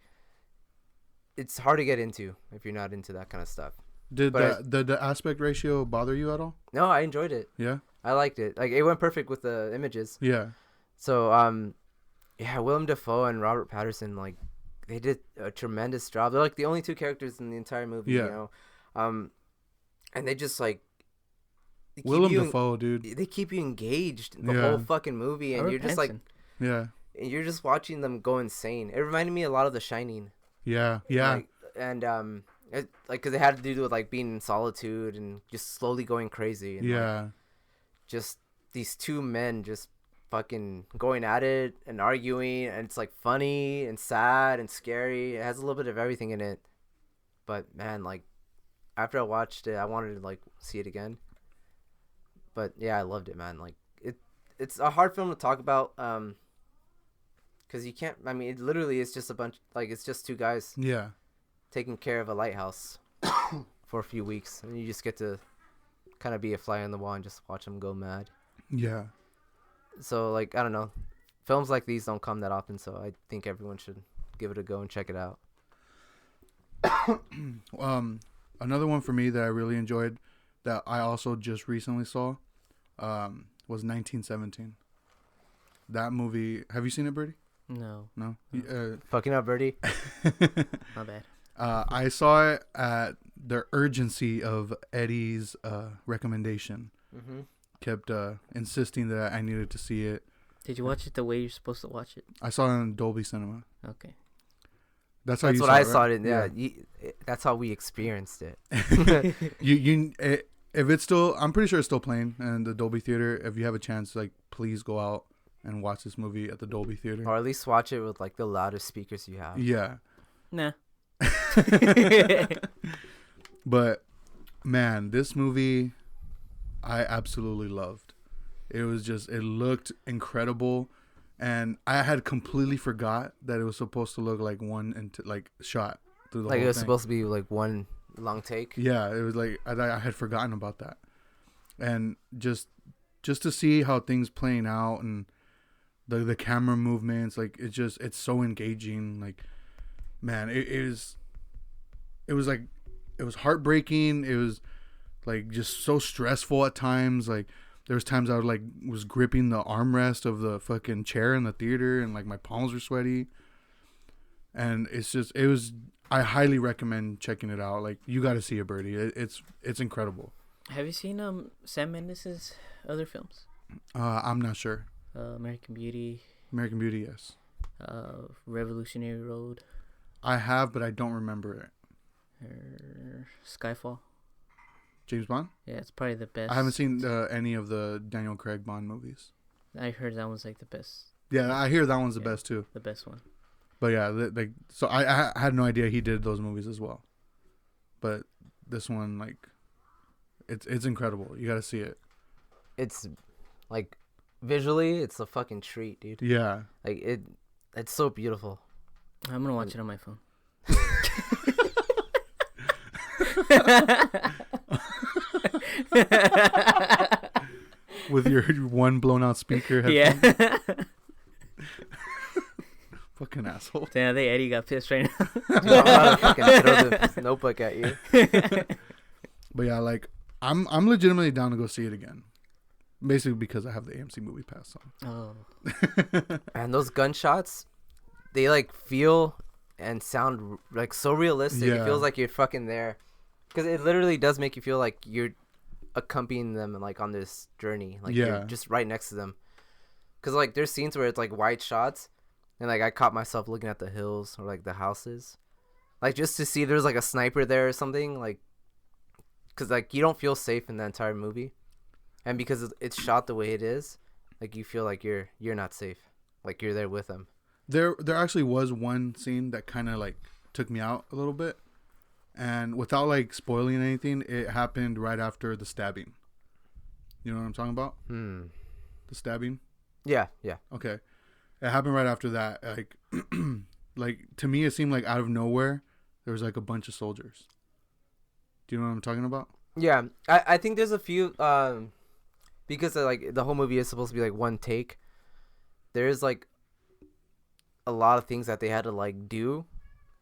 it's hard to get into if you're not into that kind of stuff. Did the aspect ratio bother you at all? No, I enjoyed it. Yeah? I liked it. Like, it went perfect with the images. Yeah. So, yeah, Willem Dafoe and Robert Pattinson, like, they did a tremendous job. They're like the only two characters in the entire movie, you know. And they just like Willem Dafoe, dude. They keep you engaged the whole fucking movie, and you're just like, and you're just watching them go insane. It reminded me a lot of The Shining. Yeah. Like, and because it had to do with like being in solitude and just slowly going crazy. And, like, just these two men just fucking going at it and arguing, and it's like funny and sad and scary. It has a little bit of everything in it, but man, like after I watched it, I wanted to like see it again. But yeah, I loved it, man. Like it's a hard film to talk about, because you can't. I mean, it literally is just a bunch, like it's just two guys taking care of a lighthouse for a few weeks, and you just get to kind of be a fly on the wall and just watch them go mad. Yeah. So, like, I don't know. Films like these don't come that often, so I think everyone should give it a go and check it out. Another one for me that I really enjoyed that I also just recently saw was 1917. That movie, have you seen it, Birdie? No. Fucking up, Birdie. My bad. I saw it at the urgency of Eddie's recommendation. Mm-hmm. Kept insisting that I needed to see it. Did you watch it the way you're supposed to watch it? I saw it in Dolby Cinema. Okay. That's how that's you what saw I it, saw right? it. Yeah, that's how we experienced it. If it's still, I'm pretty sure it's still playing in the Dolby Theater. If you have a chance, like, please go out and watch this movie at the Dolby Theater. Or at least watch it with like the loudest speakers you have. Yeah. Nah. But man, this movie I absolutely loved. It was just, it looked incredible, and I had completely forgot that it was supposed to look like one and like shot through the Like whole it was thing. supposed to be like one long take. Yeah, it was like I had forgotten about that, and just to see how things playing out and the camera movements, like it's so engaging. Like, man, it was like, it was heartbreaking. It was like just so stressful at times. Like there was times I was gripping the armrest of the fucking chair in the theater, and like my palms were sweaty. And I highly recommend checking it out. Like, you got to see it, Birdie. It's incredible. Have you seen Sam Mendes' other films? I'm not sure. American Beauty. American Beauty, yes. Revolutionary Road. I have, but I don't remember it. Skyfall. James Bond? Yeah, it's probably the best. I haven't seen any of the Daniel Craig Bond movies. I heard that one's like the best. Yeah, I hear that one's the best too. The best one. But yeah, so I had no idea he did those movies as well. But this one, like, it's incredible. You got to see it. It's like visually, it's a fucking treat, dude. Yeah. Like it's so beautiful. I'm gonna watch it on my phone. With your one blown out speaker headphone. Yeah. Fucking asshole. Damn, I think Eddie got pissed right now. Dude, I'm about to fucking throw the notebook at you. But yeah, like, I'm legitimately down to go see it again. Basically because I have the AMC Movie Pass on. Oh. And those gunshots, they like feel and sound like so realistic. Yeah. It feels like you're fucking there. Because it literally does make you feel like you're accompanying them like on this journey. Like you're just right next to them. Because like there's scenes where it's like wide shots. And like I caught myself looking at the hills or like the houses. Like just to see there's like a sniper there or something. Like, because like you don't feel safe in the entire movie. And because it's shot the way it is, like you feel like you're not safe. Like you're there with them. There actually was one scene that kind of like took me out a little bit. And without like spoiling anything, it happened right after the stabbing. You know what I'm talking about? The stabbing? Yeah. Okay. It happened right after that. Like, like to me, it seemed like out of nowhere, there was like a bunch of soldiers. Do you know what I'm talking about? Yeah. I think there's a few, because like the whole movie is supposed to be like one take. There's like a lot of things that they had to like do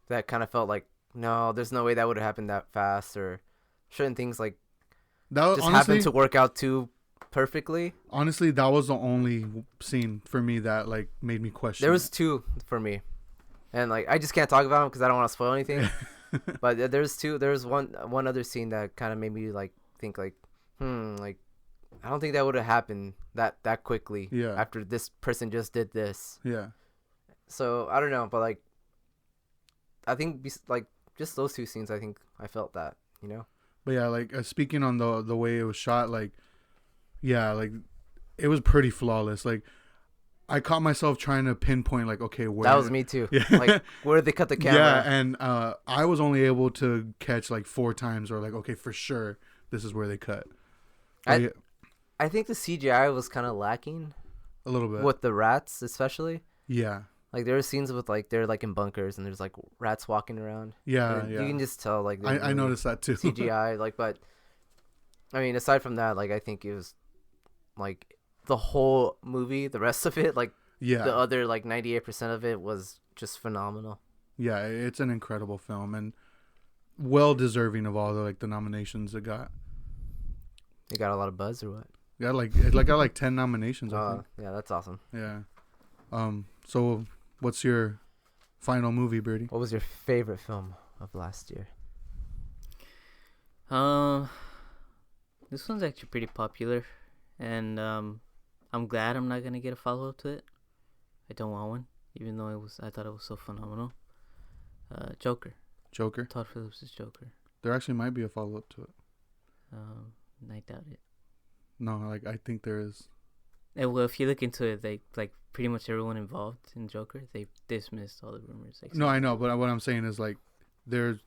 that kind of felt like, no, there's no way that would have happened that fast, or certain things like that just happened to work out too perfectly. Honestly, that was the only scene for me that like made me question. There was two for me, and like I just can't talk about them because I don't want to spoil anything. But there's two. There's one other scene that kind of made me like think like, like I don't think that would have happened that quickly. Yeah. After this person just did this. Yeah. So I don't know, but like I think like just those two scenes, I think I felt that, you know. But yeah, like speaking on the way it was shot, like, yeah, like it was pretty flawless. Like I caught myself trying to pinpoint, like, okay, where that was me too. Yeah. Like where did they cut the camera? Yeah, and I was only able to catch like 4 times, or like, okay, for sure this is where they cut. I think the CGI was kind of lacking a little bit with the rats, especially. Yeah. Like there are scenes with like they're like in bunkers and there's like rats walking around. Yeah, You can just tell like I noticed that too. CGI, like, but I mean, aside from that, like I think it was like the whole movie, the rest of it, like the other like 98% of it was just phenomenal. Yeah, it's an incredible film and well deserving of all the like the nominations it got. It got a lot of buzz or what? It got like 10 nominations. I think. Yeah, that's awesome. Yeah. So what's your final movie, Birdie? What was your favorite film of last year? This one's actually pretty popular, and I'm glad I'm not gonna get a follow up to it. I don't want one, even though I thought it was so phenomenal. Joker. Joker. Todd Phillips' Joker. There actually might be a follow up to it. I doubt it. No, like I think there is. Well, if you look into it, they like pretty much everyone involved in Joker. They dismissed all the rumors. No, I know, but what I'm saying is like, there's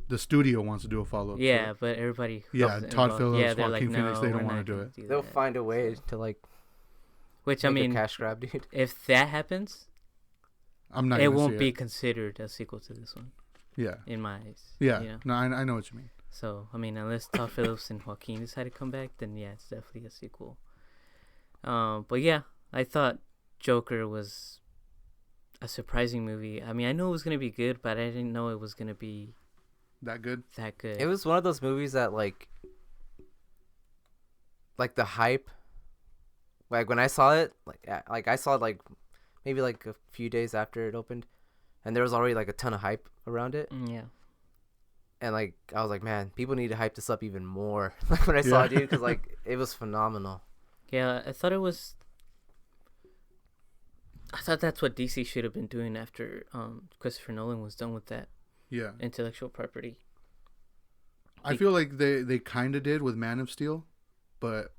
the studio wants to do a follow up. Yeah, but everybody. Yeah, Todd Phillips, Joaquin like, Phoenix, they don't want to do it. They'll find a way to like. Which I mean, a cash grab, dude. If that happens, I'm not. It won't be considered a sequel to this one. Yeah. In my eyes. Yeah. You know? No, I know what you mean. So I mean, unless Todd Phillips and Joaquin decide to come back, then yeah, it's definitely a sequel. But yeah, I thought Joker was a surprising movie. I mean, I knew it was gonna be good, but I didn't know it was gonna be that good. It was one of those movies that like the hype. Like when I saw it, like I saw it like maybe like a few days after it opened, and there was already like a ton of hype around it. Yeah. And like I was like, man, people need to hype this up even more. Like when I saw it, dude, because like it was phenomenal. Yeah, I thought that's what DC should have been doing after Christopher Nolan was done with that. Yeah. Intellectual property. I feel like they kind of did with Man of Steel, but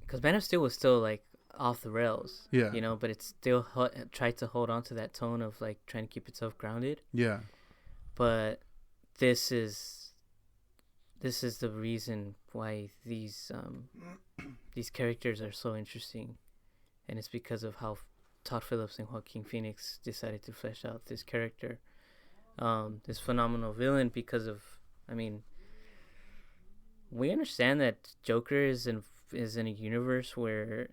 because Man of Steel was still like off the rails. Yeah. You know, but it still tried to hold on to that tone of like trying to keep itself grounded. Yeah. But this is the reason why these characters are so interesting, and it's because of how Todd Phillips and Joaquin Phoenix decided to flesh out this character, this phenomenal villain. Because of, I mean, we understand that Joker is in a universe where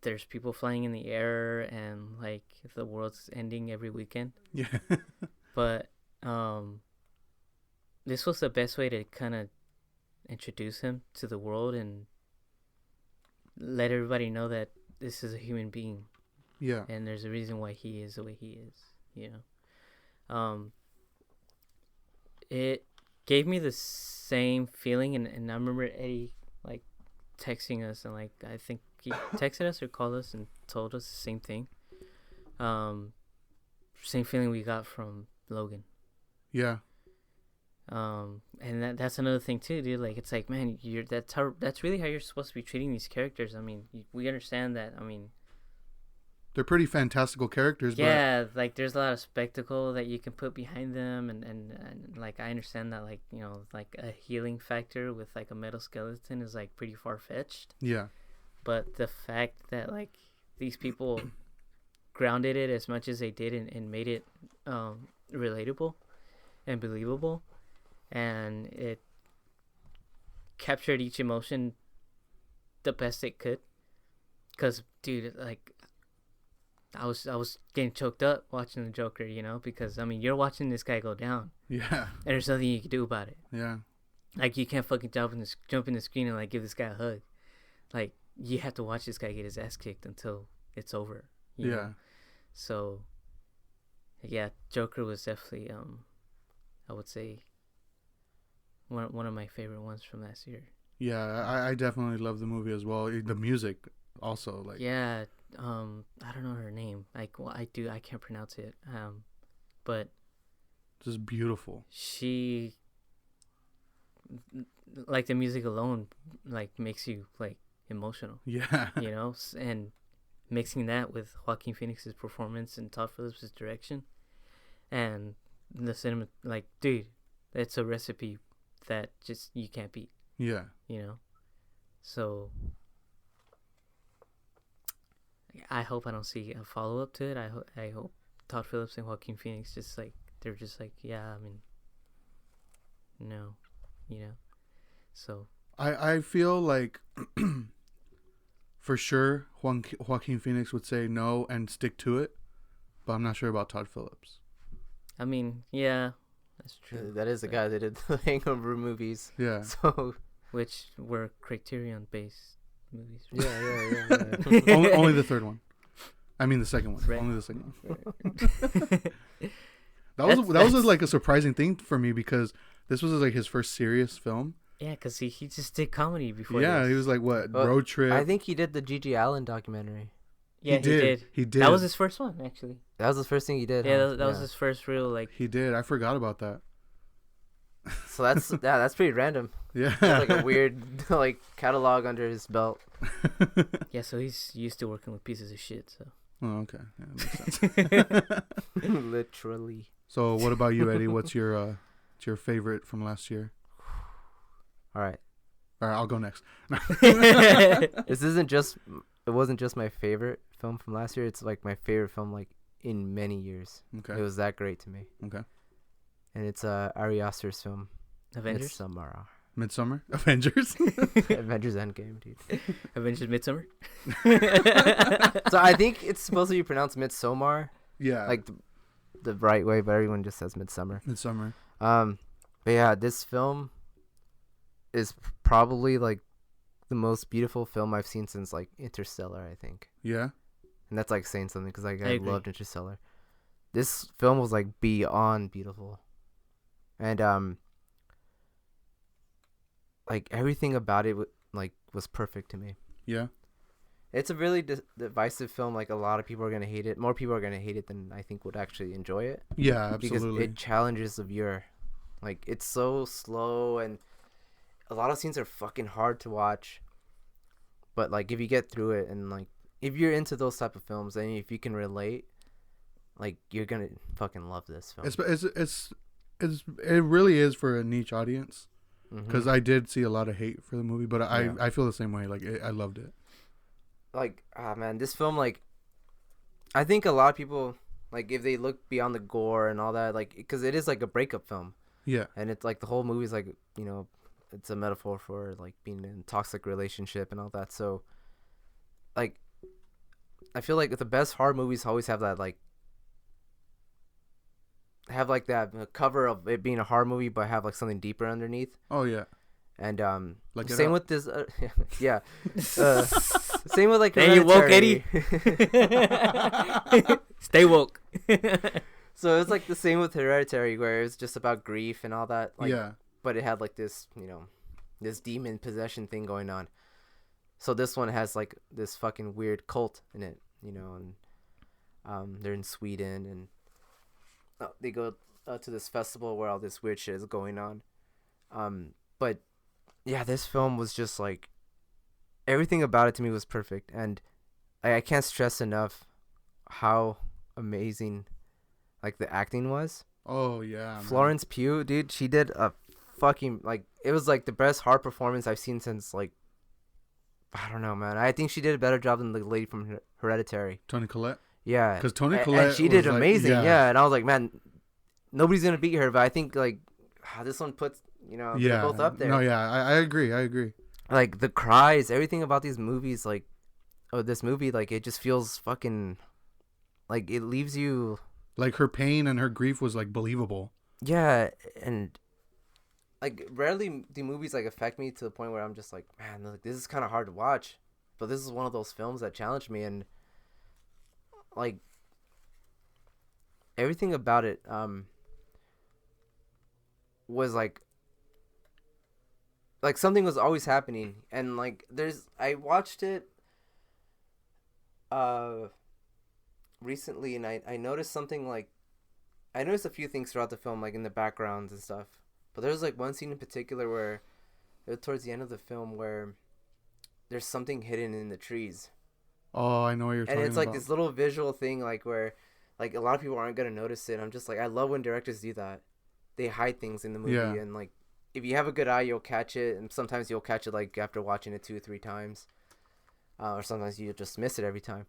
there's people flying in the air and like the world's ending every weekend. Yeah. But this was the best way to kind of introduce him to the world and let everybody know that this is a human being. Yeah. And there's a reason why he is the way he is, you know. It gave me the same feeling, and I remember Eddie like texting us, and like I think he texted us or called us and told us the same thing. Same feeling we got from Logan. Yeah. And that's another thing too, dude. Like it's like, man, that's really how you're supposed to be treating these characters. I mean, we understand that. I mean, they're pretty fantastical characters. Yeah, like there's a lot of spectacle that you can put behind them, and like I understand that, like, you know, like a healing factor with like a metal skeleton is like pretty far fetched. Yeah. But the fact that like these people grounded it as much as they did and made it relatable and believable, and it captured each emotion the best it could. Cause dude, like I was getting choked up watching the Joker, you know, because I mean you're watching this guy go down. Yeah. And there's nothing you can do about it. Yeah. Like you can't fucking jump in the screen and like give this guy a hug. Like you have to watch this guy get his ass kicked until it's over. You know? So yeah, Joker was definitely I would say one of my favorite ones from last year. Yeah, I definitely love the movie as well. The music also, like, yeah, I don't know her name. Like, well, I can't pronounce it. But just beautiful. She, like, the music alone, like, makes you like emotional. Yeah. You know, and mixing that with Joaquin Phoenix's performance and Todd Phillips' direction, and the cinema, like, dude, it's a recipe that just you can't beat. Yeah. You know, so I hope I don't see a follow up to it. I hope Todd Phillips and Joaquin Phoenix just like they're just like, yeah, I mean, no, you know. So I feel like for sure Joaquin Phoenix would say no and stick to it, but I'm not sure about Todd Phillips. I mean, yeah, that's true. That is the guy that did the Hangover movies. Yeah. So which were Criterion based movies. Yeah. only the third one. I mean the second one. Right. Only the second one. That was like a surprising thing for me because this was like his first serious film. Yeah, because he just did comedy before. Yeah, he was like what, Road Trip. I think he did the Gigi Allen documentary. Yeah, he did. He did. That was his first one, actually. That was the first thing he did. Yeah, huh? that was his first real like. He did. I forgot about that. So that's pretty random. Yeah. He had, like a weird like catalog under his belt. Yeah, so he's used to working with pieces of shit. So. Oh, okay. Yeah, that makes sense. Literally. So, what about you, Eddie? What's your favorite from last year? All right. All right, I'll go next. This isn't just. It wasn't just my favorite film from last year. It's like my favorite film like in many years. Okay. It was that great to me. Okay. And it's Ari Aster's film. Avengers. Midsummer. Avengers. Avengers Endgame, dude. Avengers Midsummer. So I think it's supposed to be pronounced Midsommar, Yeah. like the right way, but everyone just says Midsummer. Midsummer. But yeah, this film is probably like the most beautiful film I've seen since like Interstellar, I think. Yeah. And that's like saying something because like I I agree. loved Interstellar. This film was like beyond beautiful, and like everything about it like was perfect to me. Yeah. It's a really divisive film. Like a lot of people are gonna hate it. More people are gonna hate it than I think would actually enjoy it. Yeah, absolutely. Because it challenges the viewer. Like it's so slow and a lot of scenes are fucking hard to watch. But like if you get through it and like if you're into those type of films and if you can relate, like you're gonna fucking love this film. It really is for a niche audience. Mhm. Because I did see a lot of hate for the movie, but Yeah. I feel the same way. Like I loved it. Like man, this film like I think a lot of people like if they look beyond the gore and all that, like because it is like a breakup film. Yeah. And it's like the whole movie is like, you know, it's a metaphor for like being in a toxic relationship and all that. So like I feel like the best horror movies always have that like that cover of it being a horror movie but have like something deeper underneath. Oh yeah. And Like same with this yeah. Same with like There you woke, Hereditary. Stay woke. So it's like the same with Hereditary where it's just about grief and all that. Like, yeah. But it had like this, you know, this demon possession thing going on. So this one has like this fucking weird cult in it, you know, and they're in Sweden and they go to this festival where all this weird shit is going on. But yeah, this film was just like everything about it to me was perfect, and I can't stress enough how amazing like the acting was. Oh yeah. Florence Pugh, dude, she did a fucking like it was like the best horror performance I've seen since like I don't know, man. I think she did a better job than the lady from Hereditary. Tony Collette. Yeah, Because Toni Collette, and she did was, amazing. Like, yeah, and I was like, man, nobody's gonna beat her. But I think like this one puts they're both up there. No, yeah, I agree. Like the cries, everything about these movies, like this movie, like it just feels fucking like it leaves you. Like her pain and her grief was like believable. Yeah, and like rarely do movies like affect me to the point where I'm just like, man, like, this is kind of hard to watch. But this is one of those films that challenged me, and like everything about it was like something was always happening, and like I watched it recently, and I noticed something like I noticed a few things throughout the film, like in the backgrounds and stuff. But there was like one scene in particular where towards the end of the film where there's something hidden in the trees. Oh, I know what you're talking about. And it's like this little visual thing, like where like a lot of people aren't gonna notice it. I'm just like, I love when directors do that. They hide things in the movie, and like if you have a good eye, you'll catch it, and sometimes you'll catch it like after watching it 2 or 3 times, or sometimes you just miss it every time.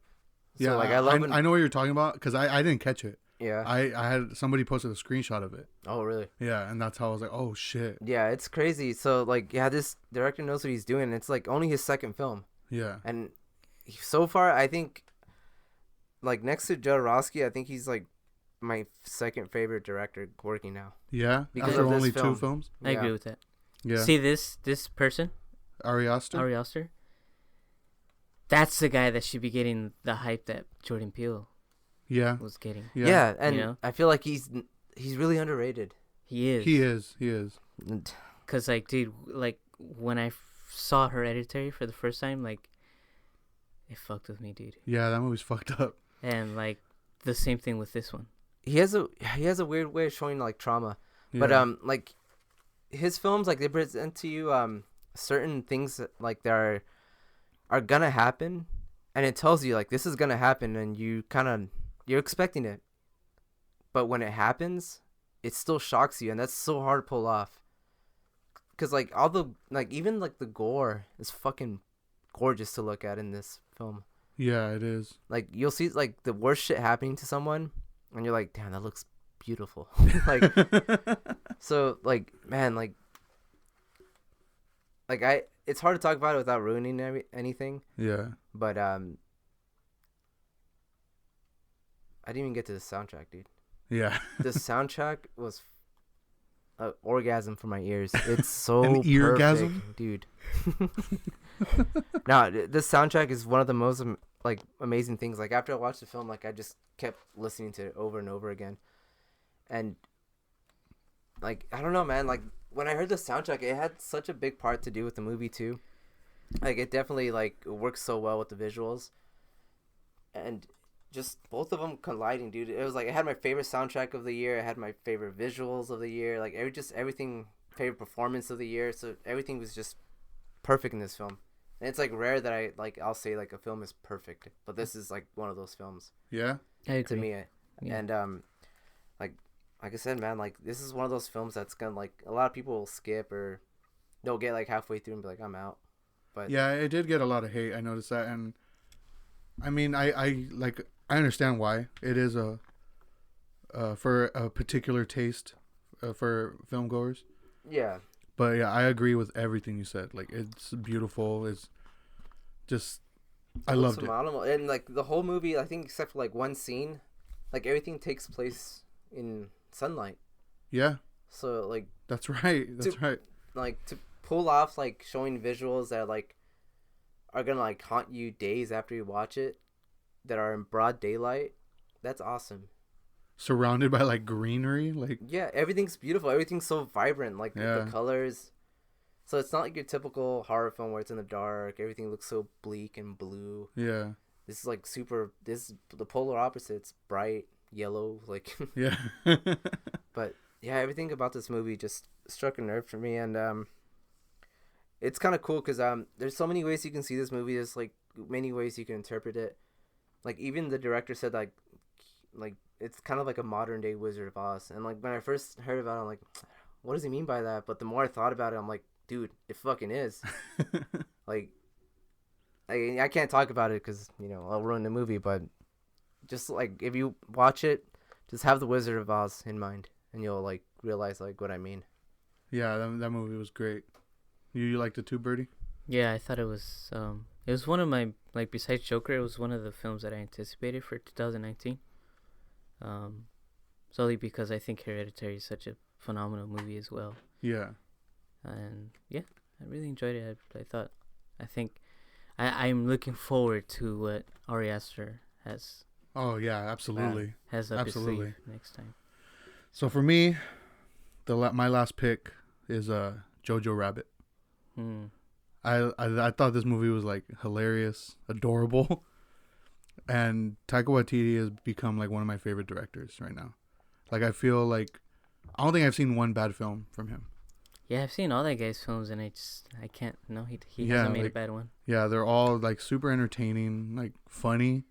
So, yeah, like I know what you're talking about because I didn't catch it. Yeah, I had somebody posted a screenshot of it. Oh really? Yeah, and that's how I was like, oh shit. Yeah, it's crazy. So like, yeah, this director knows what he's doing. And it's like only his second film. Yeah. And so far, I think, like next to Jodorowsky, I think he's like my second favorite director working now. Yeah, because after of this only film. 2 films. I agree with that. Yeah. See this person, Ari Aster. Ari Aster. That's the guy that should be getting the hype that Jordan Peele was getting. Yeah, and I feel like he's really underrated. He is. He is. Cause like, dude, like when I saw Hereditary for the first time, like it fucked with me, dude. Yeah, that movie's fucked up. And like the same thing with this one. He has a weird way of showing like trauma, but like his films, like they present to you certain things that, like that are gonna happen, and it tells you like this is gonna happen, and you're expecting it, but when it happens, it still shocks you, and that's so hard to pull off. Cause like all the like even like the gore is fucking gorgeous to look at in this film. Yeah, it is. Like you'll see like the worst shit happening to someone, and you're like, damn, that looks beautiful. Like, so like, man, like it's hard to talk about it without ruining anything. Yeah. But I didn't even get to the soundtrack, dude. Yeah. The soundtrack was an orgasm for my ears. It's so an eargasm, dude. No, this soundtrack is one of the most like amazing things. Like after I watched the film, like I just kept listening to it over and over again, and like I don't know, man. Like when I heard the soundtrack, it had such a big part to do with the movie too. Like it definitely like works so well with the visuals, and just both of them colliding, dude. It was like I had my favorite soundtrack of the year. I had my favorite visuals of the year. Like everything, favorite performance of the year. So everything was just perfect in this film. And it's like rare that I'll say like a film is perfect, but this is like one of those films. Yeah, I agree. To me, yeah. And like I said, man, like this is one of those films that's gonna like a lot of people will skip or they'll get like halfway through and be like, I'm out. But yeah, it did get a lot of hate. I noticed that, and I mean, I understand why. It is for a particular taste for film goers. Yeah. But yeah, I agree with everything you said. Like it's beautiful. It's just I loved it. And like the whole movie, I think except for like one scene, like everything takes place in sunlight. Yeah. So like that's right. That's right. Like to pull off like showing visuals that like are gonna like haunt you days after you watch it, that are in broad daylight. That's awesome. Surrounded by like greenery, like yeah, everything's beautiful. Everything's so vibrant, like the colors. So it's not like your typical horror film where it's in the dark. Everything looks so bleak and blue. Yeah. This is like the polar opposite. It's bright yellow, like yeah. But yeah, everything about this movie just struck a nerve for me, and it's kind of cool because there's so many ways you can see this movie. There's like many ways you can interpret it. Like even the director said like it's kind of like a modern day Wizard of Oz. And like when I first heard about it, I'm like, what does he mean by that? But the more I thought about it, I'm like, dude, it fucking is. Like I can't talk about it because I'll ruin the movie. But just like if you watch it, just have the Wizard of Oz in mind, and you'll like realize like what I mean. Yeah, that movie was great. You liked it too, Birdie? Yeah, I thought it was one of my, like, besides Joker, it was one of the films that I anticipated for 2019. Solely because I think Hereditary is such a phenomenal movie as well. Yeah. And yeah, I really enjoyed it. I think I'm looking forward to what Ari Aster has. Oh yeah, absolutely. Has up his sleeve next time. So for me, my last pick is Jojo Rabbit. I thought this movie was like hilarious, adorable, and Taika Waititi has become like one of my favorite directors right now. Like I feel like I don't think I've seen one bad film from him. Yeah, I've seen all that guy's films, and I can't. No, he hasn't made a bad one. Yeah, they're all like super entertaining, like funny.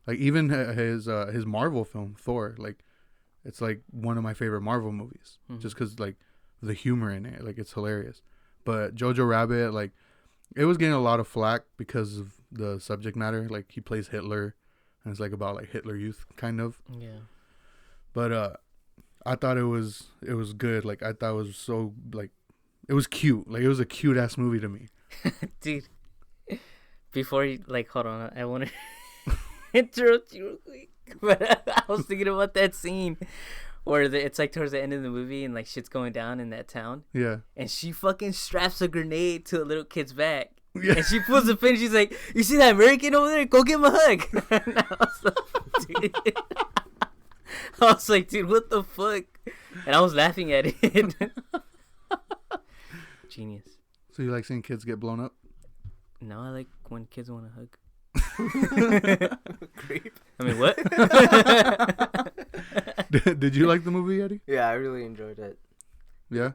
Like even his Marvel film Thor, like it's like one of my favorite Marvel movies, just because like the humor in it, like it's hilarious. But Jojo Rabbit, like it was getting a lot of flack because of the subject matter. Like he plays Hitler, and it's like about like Hitler Youth kind of. Yeah. But I thought it was good. Like I thought it was so like it was cute. Like it was a cute ass movie to me. Dude, before you hold on, I want to interrupt you real quick. But I was thinking about that scene where it's like towards the end of the movie and like shit's going down in that town. Yeah. And she fucking straps a grenade to a little kid's back. Yeah. And she pulls the pin. She's like, "You see that American over there? Go give him a hug." And I was like, dude, what the fuck? And I was laughing at it. Genius. So you like seeing kids get blown up? No, I like when kids want to hug. Creep. I mean, what? Did you like the movie, Eddie? Yeah, I really enjoyed it. Yeah.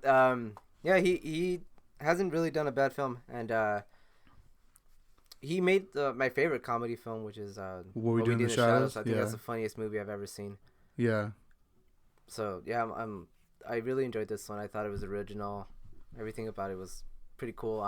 Yeah, he hasn't really done a bad film, and he made my favorite comedy film, which is What We Do in the Shadows. I think that's the funniest movie I've ever seen. Yeah. So yeah, I really enjoyed this one. I thought it was original. Everything about it was pretty cool.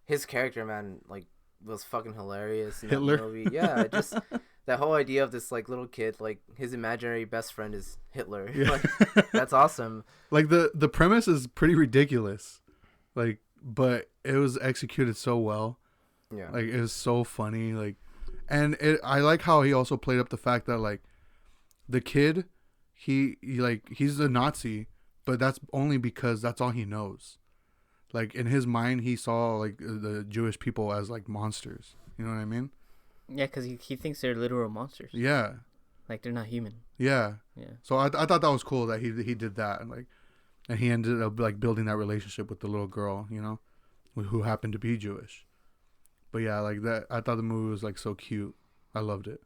His character, man, like, was fucking hilarious in Hitler? that movie. Yeah, just that whole idea of this like little kid, like his imaginary best friend is Hitler. Yeah. Like, that's awesome. Like the premise is pretty ridiculous, like, but it was executed so well. Yeah. Like, it was so funny. Like, and I like how he also played up the fact that, like, the kid, he's a Nazi, but that's only because that's all he knows. Like, in his mind, he saw, like, the Jewish people as, like, monsters. You know what I mean? Yeah, because he thinks they're literal monsters. Yeah. Like, they're not human. Yeah. Yeah. So I thought that was cool that he did that, and, like, and he ended up, like, building that relationship with the little girl, you know, who happened to be Jewish. But yeah, like, that, I thought the movie was, like, so cute. I loved it.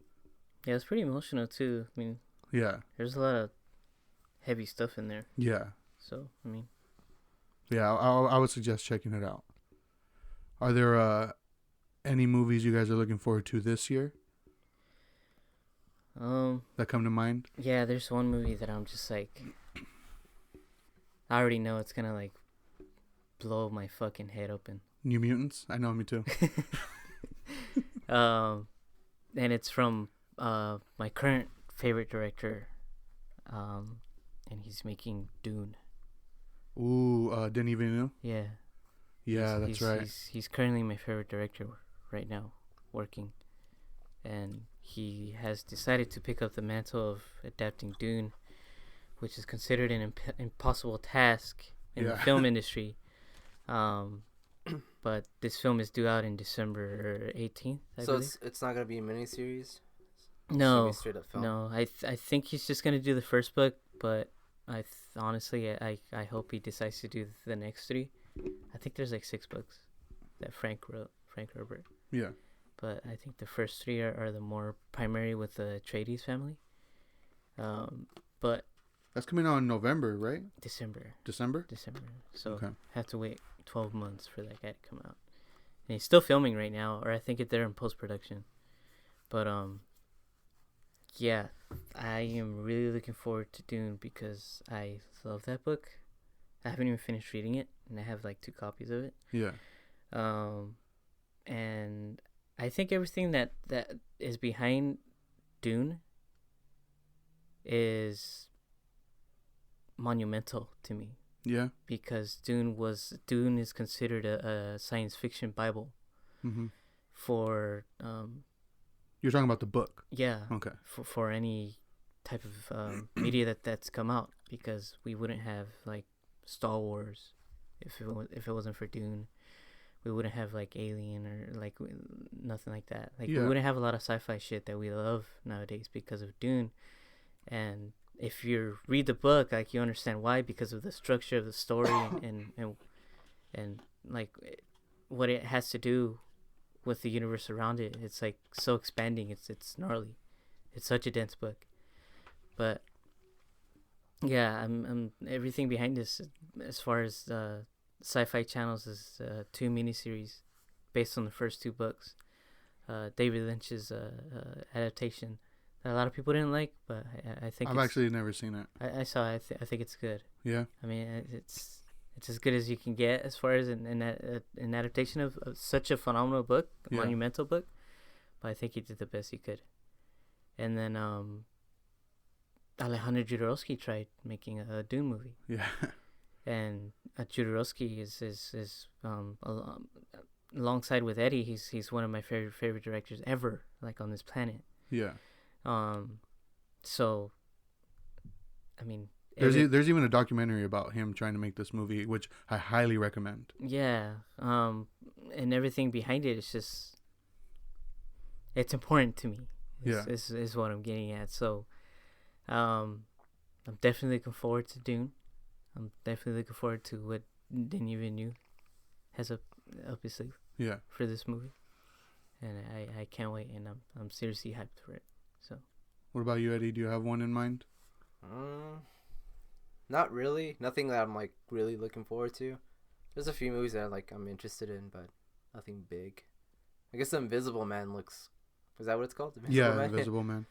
Yeah, it's pretty emotional too. I mean, Yeah. there's a lot of heavy stuff in there. Yeah. So, I mean, Yeah, I would suggest checking it out. Are there any movies you guys are looking forward to this year that come to mind? Yeah, there's one movie that I'm just like, I already know it's gonna like blow my fucking head open. New Mutants? I know, me too. And it's from my current favorite director, and he's making Dune. Ooh, Denis Villeneuve? Yeah. Yeah, that's right. He's currently my favorite director right now, working. And he has decided to pick up the mantle of adapting Dune, which is considered an impossible task in the film industry. But this film is due out in December 18th, I believe. It's not going to be a miniseries? No, straight up film. no. I think he's just going to do the first book, but honestly, I hope he decides to do the next 3. I think there's like 6 books that Frank Herbert. Yeah. But I think the first 3 are the more primary with the Atreides family. But that's coming out in November, right? December. So okay. Have to wait 12 months for that guy to come out. And he's still filming right now, or I think they're in post-production. But yeah, I am really looking forward to Dune because I love that book. I haven't even finished reading it, and I have like 2 copies of it. Yeah. And I think everything that is behind Dune is monumental to me. Yeah. Because Dune is considered a science fiction Bible. Mm-hmm. For you're talking about the book. Yeah. Okay. For any type of media that's come out, because we wouldn't have like Star Wars if it wasn't for Dune. We wouldn't have like Alien or like nothing like that. Like we wouldn't have a lot of sci-fi shit that we love nowadays because of Dune. And if you read the book, like, you understand why, because of the structure of the story and like what it has to do with the universe around it. It's like so expanding. It's gnarly. It's such a dense book. But yeah, I'm everything behind this as far as Sci-Fi Channels is 2 miniseries based on the first 2 books. David Lynch's adaptation that a lot of people didn't like, but I think I've actually never seen it. I saw it. I think it's good. Yeah. I mean, it's as good as you can get as far as an adaptation of such a phenomenal book, a monumental book. But I think he did the best he could. And then Alejandro Jodorowsky tried making a Dune movie. Yeah. And Jodorowsky is alongside with Eddie, he's one of my favorite directors ever, like, on this planet. Yeah. So, I mean, there's even a documentary about him trying to make this movie, which I highly recommend. Yeah. And everything behind it is just, it's important to me. Is what I'm getting at. So, I'm definitely looking forward to Dune. I'm definitely looking forward to what Denis Villeneuve has up his sleeve. Yeah. For this movie. and I can't wait, and I'm seriously hyped for it. So. What about you, Eddie? Do you have one in mind? Not really. Nothing that I'm like really looking forward to. There's a few movies that I'm interested in, but nothing big. I guess The Invisible Man looks. Is that what it's called? Invisible Man.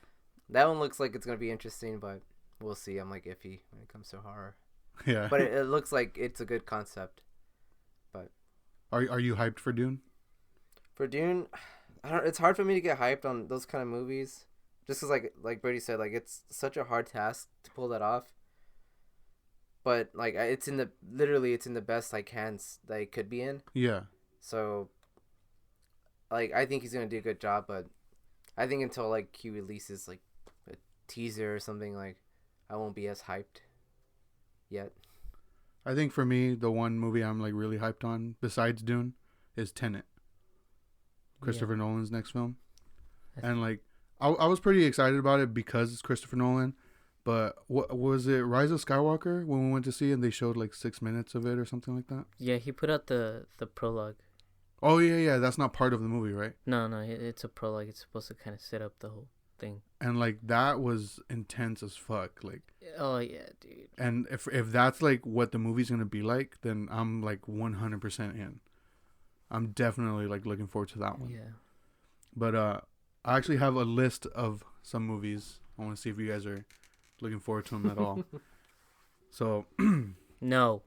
That one looks like it's gonna be interesting, but we'll see. I'm like iffy when it comes to horror. Yeah. But it looks like it's a good concept. But are you hyped for Dune? For Dune, it's hard for me to get hyped on those kind of movies, just because like Brady said, like it's such a hard task to pull that off. But like it's in the best like hands that it could be in. Yeah. So like I think he's gonna do a good job, but I think until like he releases like a teaser or something, like I won't be as hyped yet. I think for me, the one movie I'm like really hyped on besides Dune is Tenet. Christopher Nolan's next film. And like I was pretty excited about it because it's Christopher Nolan. But what was it, Rise of Skywalker, when we went to see it and they showed like 6 minutes of it or something like that? Yeah, he put out the prologue. Oh, yeah. That's not part of the movie, right? No, it's a prologue. It's supposed to kind of set up the whole thing. And like that was intense as fuck. Like. Oh, yeah, dude. And if that's like what the movie's going to be like, then I'm like 100% in. I'm definitely like looking forward to that one. Yeah. But I actually have a list of some movies. I want to see if you guys are looking forward to them at all. So no.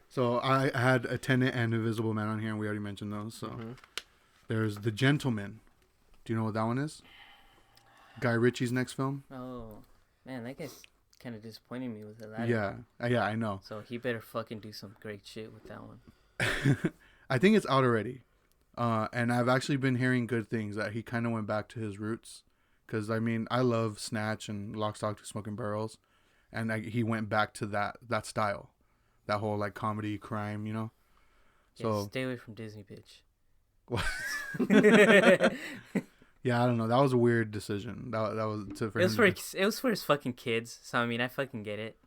So I had a Tenet and Invisible Man on here, and we already mentioned those. So there's The Gentleman. Do you know what that one is? Guy Ritchie's next film. Oh man, that guy's kind of disappointing me with Aladdin. Yeah, I know. So he better fucking do some great shit with that one. I think it's out already, and I've actually been hearing good things that he kind of went back to his roots. Because, I mean, I love Snatch and Lock, Stock, Two Smoking Barrels. And he went back to that style. That whole, like, comedy, crime, you know? So stay away from Disney, bitch. Yeah, I don't know. That was a weird decision. That was for him. It was for his fucking kids. So, I mean, I fucking get it.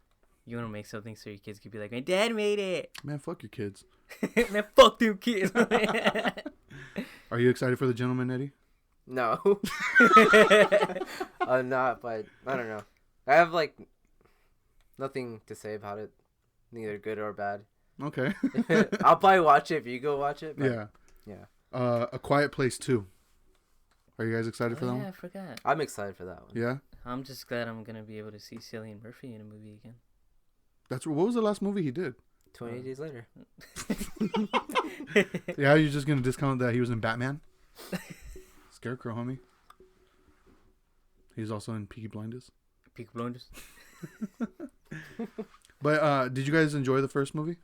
You want to make something so your kids could be like, my dad made it. Man, fuck your kids. Man, fuck them kids. Are you excited for The Gentleman, Eddie? No. I'm not, but I don't know. I have like nothing to say about it, neither good or bad. Okay. I'll probably watch it if you go watch it. Yeah. A Quiet Place 2. Are you guys excited for that one? Yeah, I forgot. I'm excited for that one. Yeah? I'm just glad I'm going to be able to see Cillian Murphy in a movie again. What was the last movie he did? 28 Days Later. Yeah, you're just going to discount that he was in Batman? Scarecrow, homie. He's also in Peaky Blinders. Peaky Blinders. But did you guys enjoy the first movie?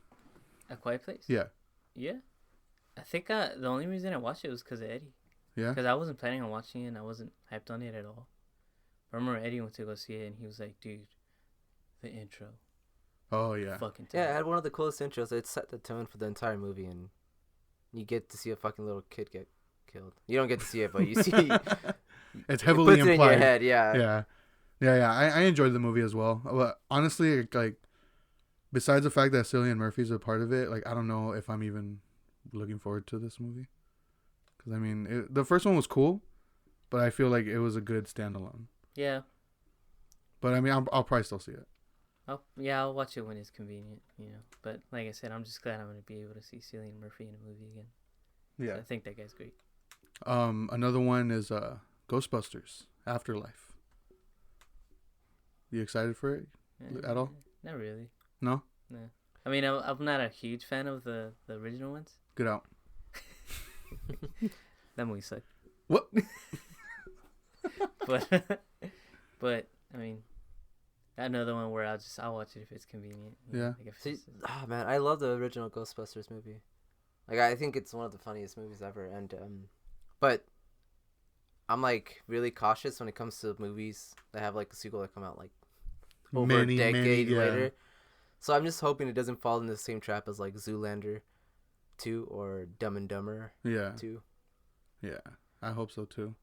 A Quiet Place? Yeah. Yeah. I think the only reason I watched it was because of Eddie. Yeah? Because I wasn't planning on watching it and I wasn't hyped on it at all. I remember Eddie went to go see it and he was like, dude, the intro. Oh, yeah. Fucking yeah, it had one of the coolest intros. It set the tone for the entire movie and you get to see a fucking little kid get killed. You don't get to see it, but you see. It's heavily it puts implied. it in your head, yeah. Yeah. I enjoyed the movie as well. But honestly, like, besides the fact that Cillian Murphy's a part of it, like, I don't know if I'm even looking forward to this movie. Because, I mean, the first one was cool, but I feel like it was a good standalone. Yeah. But, I mean, I'll probably still see it. I'll watch it when it's convenient, you know. But, like I said, I'm just glad I'm going to be able to see Cillian Murphy in a movie again. Yeah. So I think that guy's great. Another one is Ghostbusters Afterlife. You excited for it at all? Not really. No? No. I mean, I'm not a huge fan of the original ones. Get out. That movie sucked. What? but I mean, another one where I'll watch it if it's convenient. Yeah. Man, I love the original Ghostbusters movie. Like, I think it's one of the funniest movies ever, and but I'm like really cautious when it comes to movies that have like a sequel that come out like over a decade later. So I'm just hoping it doesn't fall in the same trap as like Zoolander 2 or Dumb and Dumber 2. Yeah, I hope so too.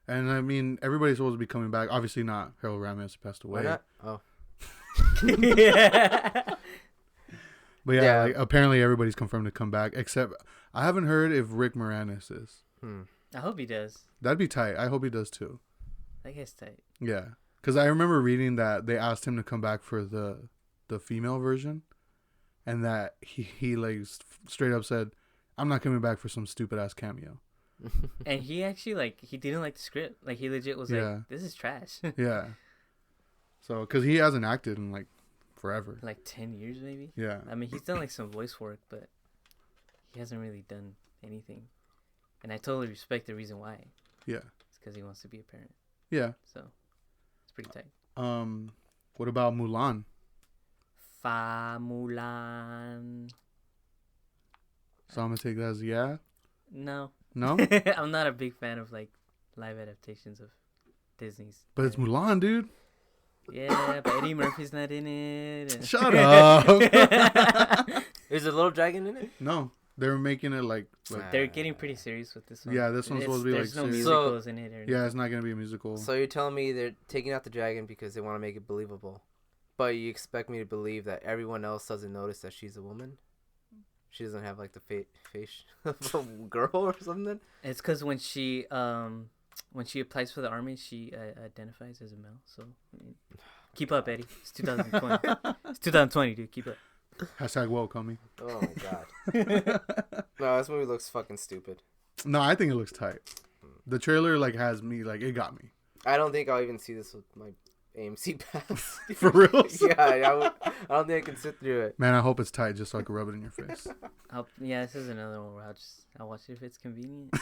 And I mean, everybody's supposed to be coming back. Obviously not. Harold Ramis passed away. Why not? Oh. But yeah, like, apparently everybody's confirmed to come back, except I haven't heard if Rick Moranis is. I hope he does. That'd be tight. I hope he does too. I guess tight. Yeah, because I remember reading that they asked him to come back for the female version, and that he like straight up said, "I'm not coming back for some stupid ass cameo." And he actually like he didn't like the script. Like he legit was like, "This is trash." Yeah. So, because he hasn't acted in like forever. Like 10 years maybe. Yeah. I mean, he's done like some voice work, but he hasn't really done anything. And I totally respect the reason why. Yeah. It's because he wants to be a parent. Yeah. So it's pretty tight. What about Mulan? Mulan. So I'm gonna take that as yeah. No. No. I'm not a big fan of like live adaptations of Disney's. But it's Mulan, dude. Yeah, but Eddie Murphy's not in it. Shut up. Is a little dragon in it? No, they're making it like they're getting pretty serious with this one. Yeah, this one's supposed to be like there's no serious. musicals in it. Yeah, it's not gonna be a musical. So you're telling me they're taking out the dragon because they want to make it believable, but you expect me to believe that everyone else doesn't notice that she's a woman? She doesn't have like the face of a girl or something? It's because when she applies for the army, she identifies as a male. So keep up, Eddie. It's 2020. It's 2020, dude. Keep up. Hashtag welcome. Oh my god. No, this movie looks fucking stupid. No, I think it looks tight. The trailer like has me like it got me. I don't think I'll even see this with my AMC pass. For real? Yeah, I don't think I can sit through it. Man, I hope it's tight just so I can rub it in your face. Yeah, this is another one where I'll watch it if it's convenient.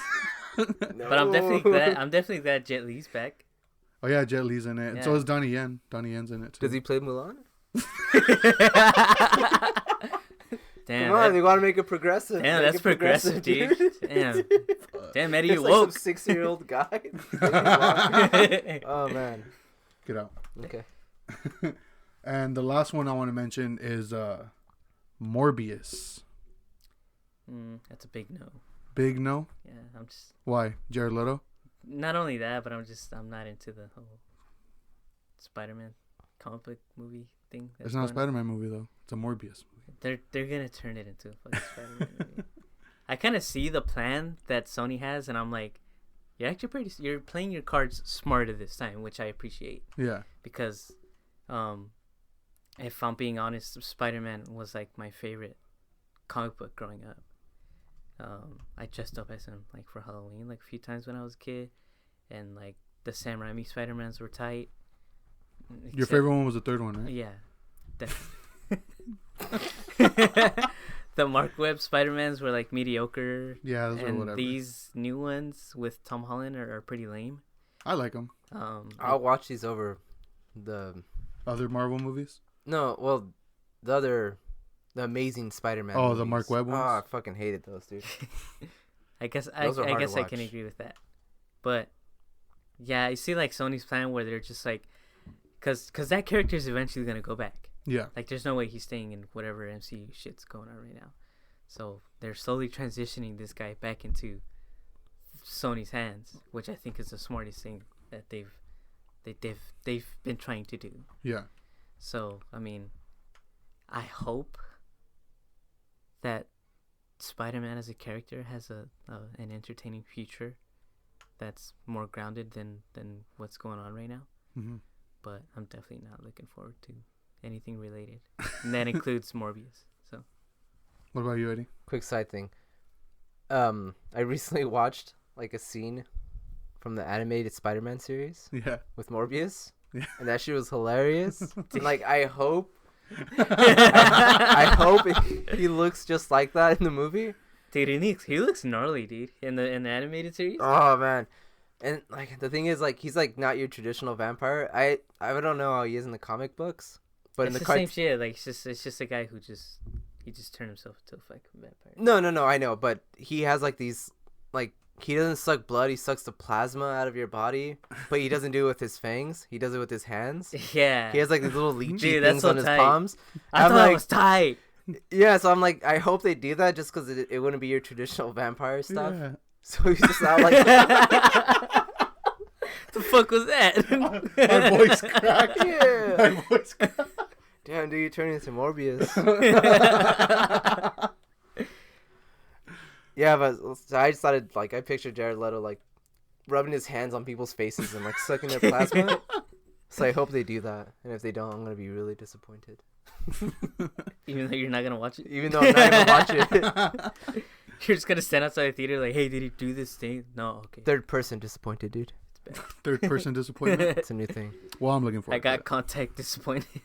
No. But I'm definitely glad Jet Li's back. Oh yeah, Jet Li's in it, and so is Donnie Yen. Donnie Yen's in it too. Does he play Mulan? Damn, come on, they want to make it progressive. Damn, that's progressive, dude. Damn, Eddie, you like woke. some 6-year-old guy. Oh man. Get out. Okay. And the last one I want to mention is Morbius. That's a big no. Big no? Yeah, I'm just. Why? Jared Leto? Not only that, but I'm not into the whole Spider-Man comic book movie thing. It's not a Spider-Man movie though. It's a Morbius movie. They're gonna turn it into a fucking Spider-Man movie. I kind of see the plan that Sony has, and I'm like, you're playing your cards smarter this time, which I appreciate. Yeah. Because, if I'm being honest, Spider-Man was like my favorite comic book growing up. I dressed up as him like for Halloween like a few times when I was a kid, and like the Sam Raimi Spider-Mans were tight. Your favorite one was the third one, right? Yeah. The Mark Webb Spider-Mans were like mediocre. Yeah, those are whatever. These new ones with Tom Holland are pretty lame. I like them. I'll watch these over the other Marvel movies. No, well, the Amazing Spider-Man. Oh, movies. the Mark Webb ones. Oh, I fucking hated those, dude. I guess I can agree with that. But yeah, you see like Sony's plan where they're just like, cause that character is eventually gonna go back. Yeah. Like there's no way he's staying in whatever MCU shit's going on right now. So they're slowly transitioning this guy back into Sony's hands, which I think is the smartest thing that they've been trying to do. Yeah. So I mean, I hope that Spider-Man as a character has an entertaining future that's more grounded than what's going on right now. Mm-hmm. But I'm definitely not looking forward to anything related. And that includes Morbius. So what about you, Eddie? Quick side thing. I recently watched like a scene from the animated Spider-Man series. Yeah. With Morbius. Yeah. And that shit was hilarious. Like I hope I hope he looks just like that in the movie. Dude, he looks gnarly, dude, in the animated series. Oh man. And like the thing is, like he's like not your traditional vampire. I don't know how he is in the comic books, but it's in the same shit. Like it's just a guy who just turned himself into a fucking vampire. No, I know, but he has like these like he doesn't suck blood. He sucks the plasma out of your body, but he doesn't do it with his fangs. He does it with his hands. Yeah. He has like these little leechy Dude, things on his palms. I thought it was tight. Yeah, so I'm like, I hope they do that just because it wouldn't be your traditional vampire stuff. Yeah. So he's just not like. The fuck was that? My voice cracked. Yeah. My voice cracked. Damn, dude, you turn into Morbius. Yeah, but I just thought I pictured Jared Leto like rubbing his hands on people's faces and like sucking their plasma. So I hope they do that, and if they don't, I'm gonna be really disappointed. Even though you're not gonna watch it. Even though I'm not gonna watch it. You're just gonna stand outside the theater like, hey, did he do this thing? No, okay. Third person disappointed, dude. Third person disappointment. It's a new thing. Well, I'm looking forward. I got contact disappointed.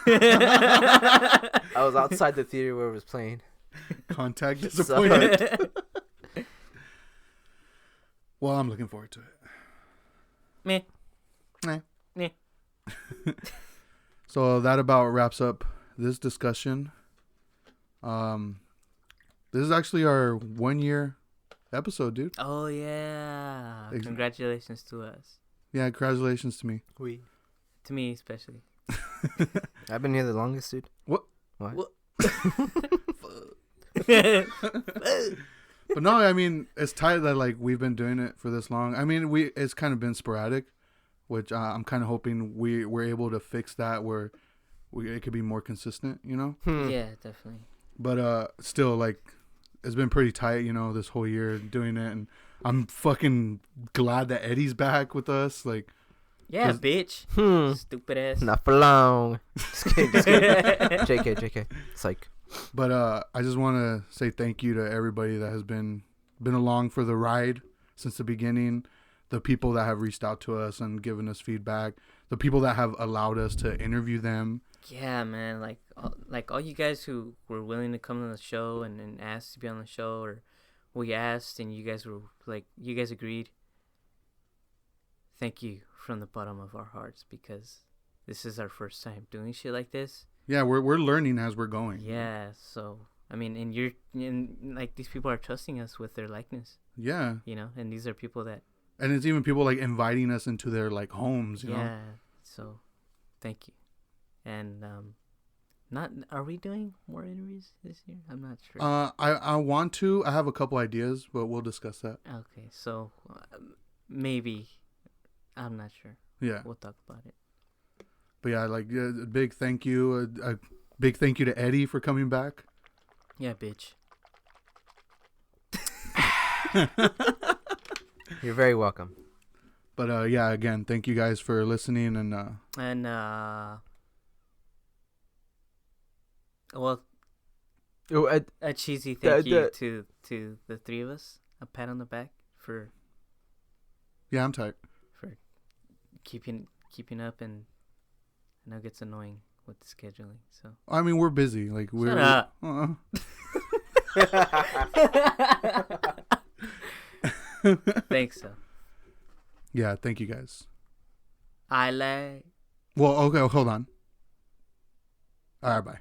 I was outside the theater where it was playing. Contact disappointed. Well, I'm looking forward to it. Meh. So that about wraps up this discussion. This is actually our 1 year episode, dude. Oh yeah! Congratulations to us. Yeah, congratulations to me. To me especially. I've been here the longest, dude. What? But no, I mean, it's tight that like we've been doing it for this long. I mean, it's kind of been sporadic, which I'm kind of hoping we're able to fix that where it could be more consistent, you know? Yeah, definitely. But still, like, it's been pretty tight, you know, this whole year doing it, and I'm fucking glad that Eddie's back with us. Like, yeah, bitch. Stupid ass. Not for long. Just kidding. JK. Psych. But I just want to say thank you to everybody that has been along for the ride since the beginning. The people that have reached out to us and given us feedback. The people that have allowed us to interview them. Yeah, man. Like all you guys who were willing to come on the show and asked to be on the show, or we asked and you guys were like, you guys agreed. Thank you from the bottom of our hearts, because this is our first time doing shit like this. Yeah, we're learning as we're going. Yeah, so I mean, and like these people are trusting us with their likeness. Yeah. You know, and these are people that. And it's even people like inviting us into their like homes. You know. Yeah. So, thank you. And are we doing more interviews this year? I'm not sure. I want to. I have a couple ideas, but we'll discuss that. Okay, so maybe. I'm not sure. Yeah. We'll talk about it. But yeah, like a big thank you, a big thank you to Eddie for coming back. Yeah, bitch. You're very welcome. But yeah, again, thank you guys for listening and well, a cheesy thank you to the three of us. A pat on the back for. Yeah, I'm tight. For keeping up, and I know it gets annoying with the scheduling. So I mean, we're busy. Like we're. Shut up. Thanks, so. Yeah, thank you guys. I like. Well, okay, hold on. All right, bye.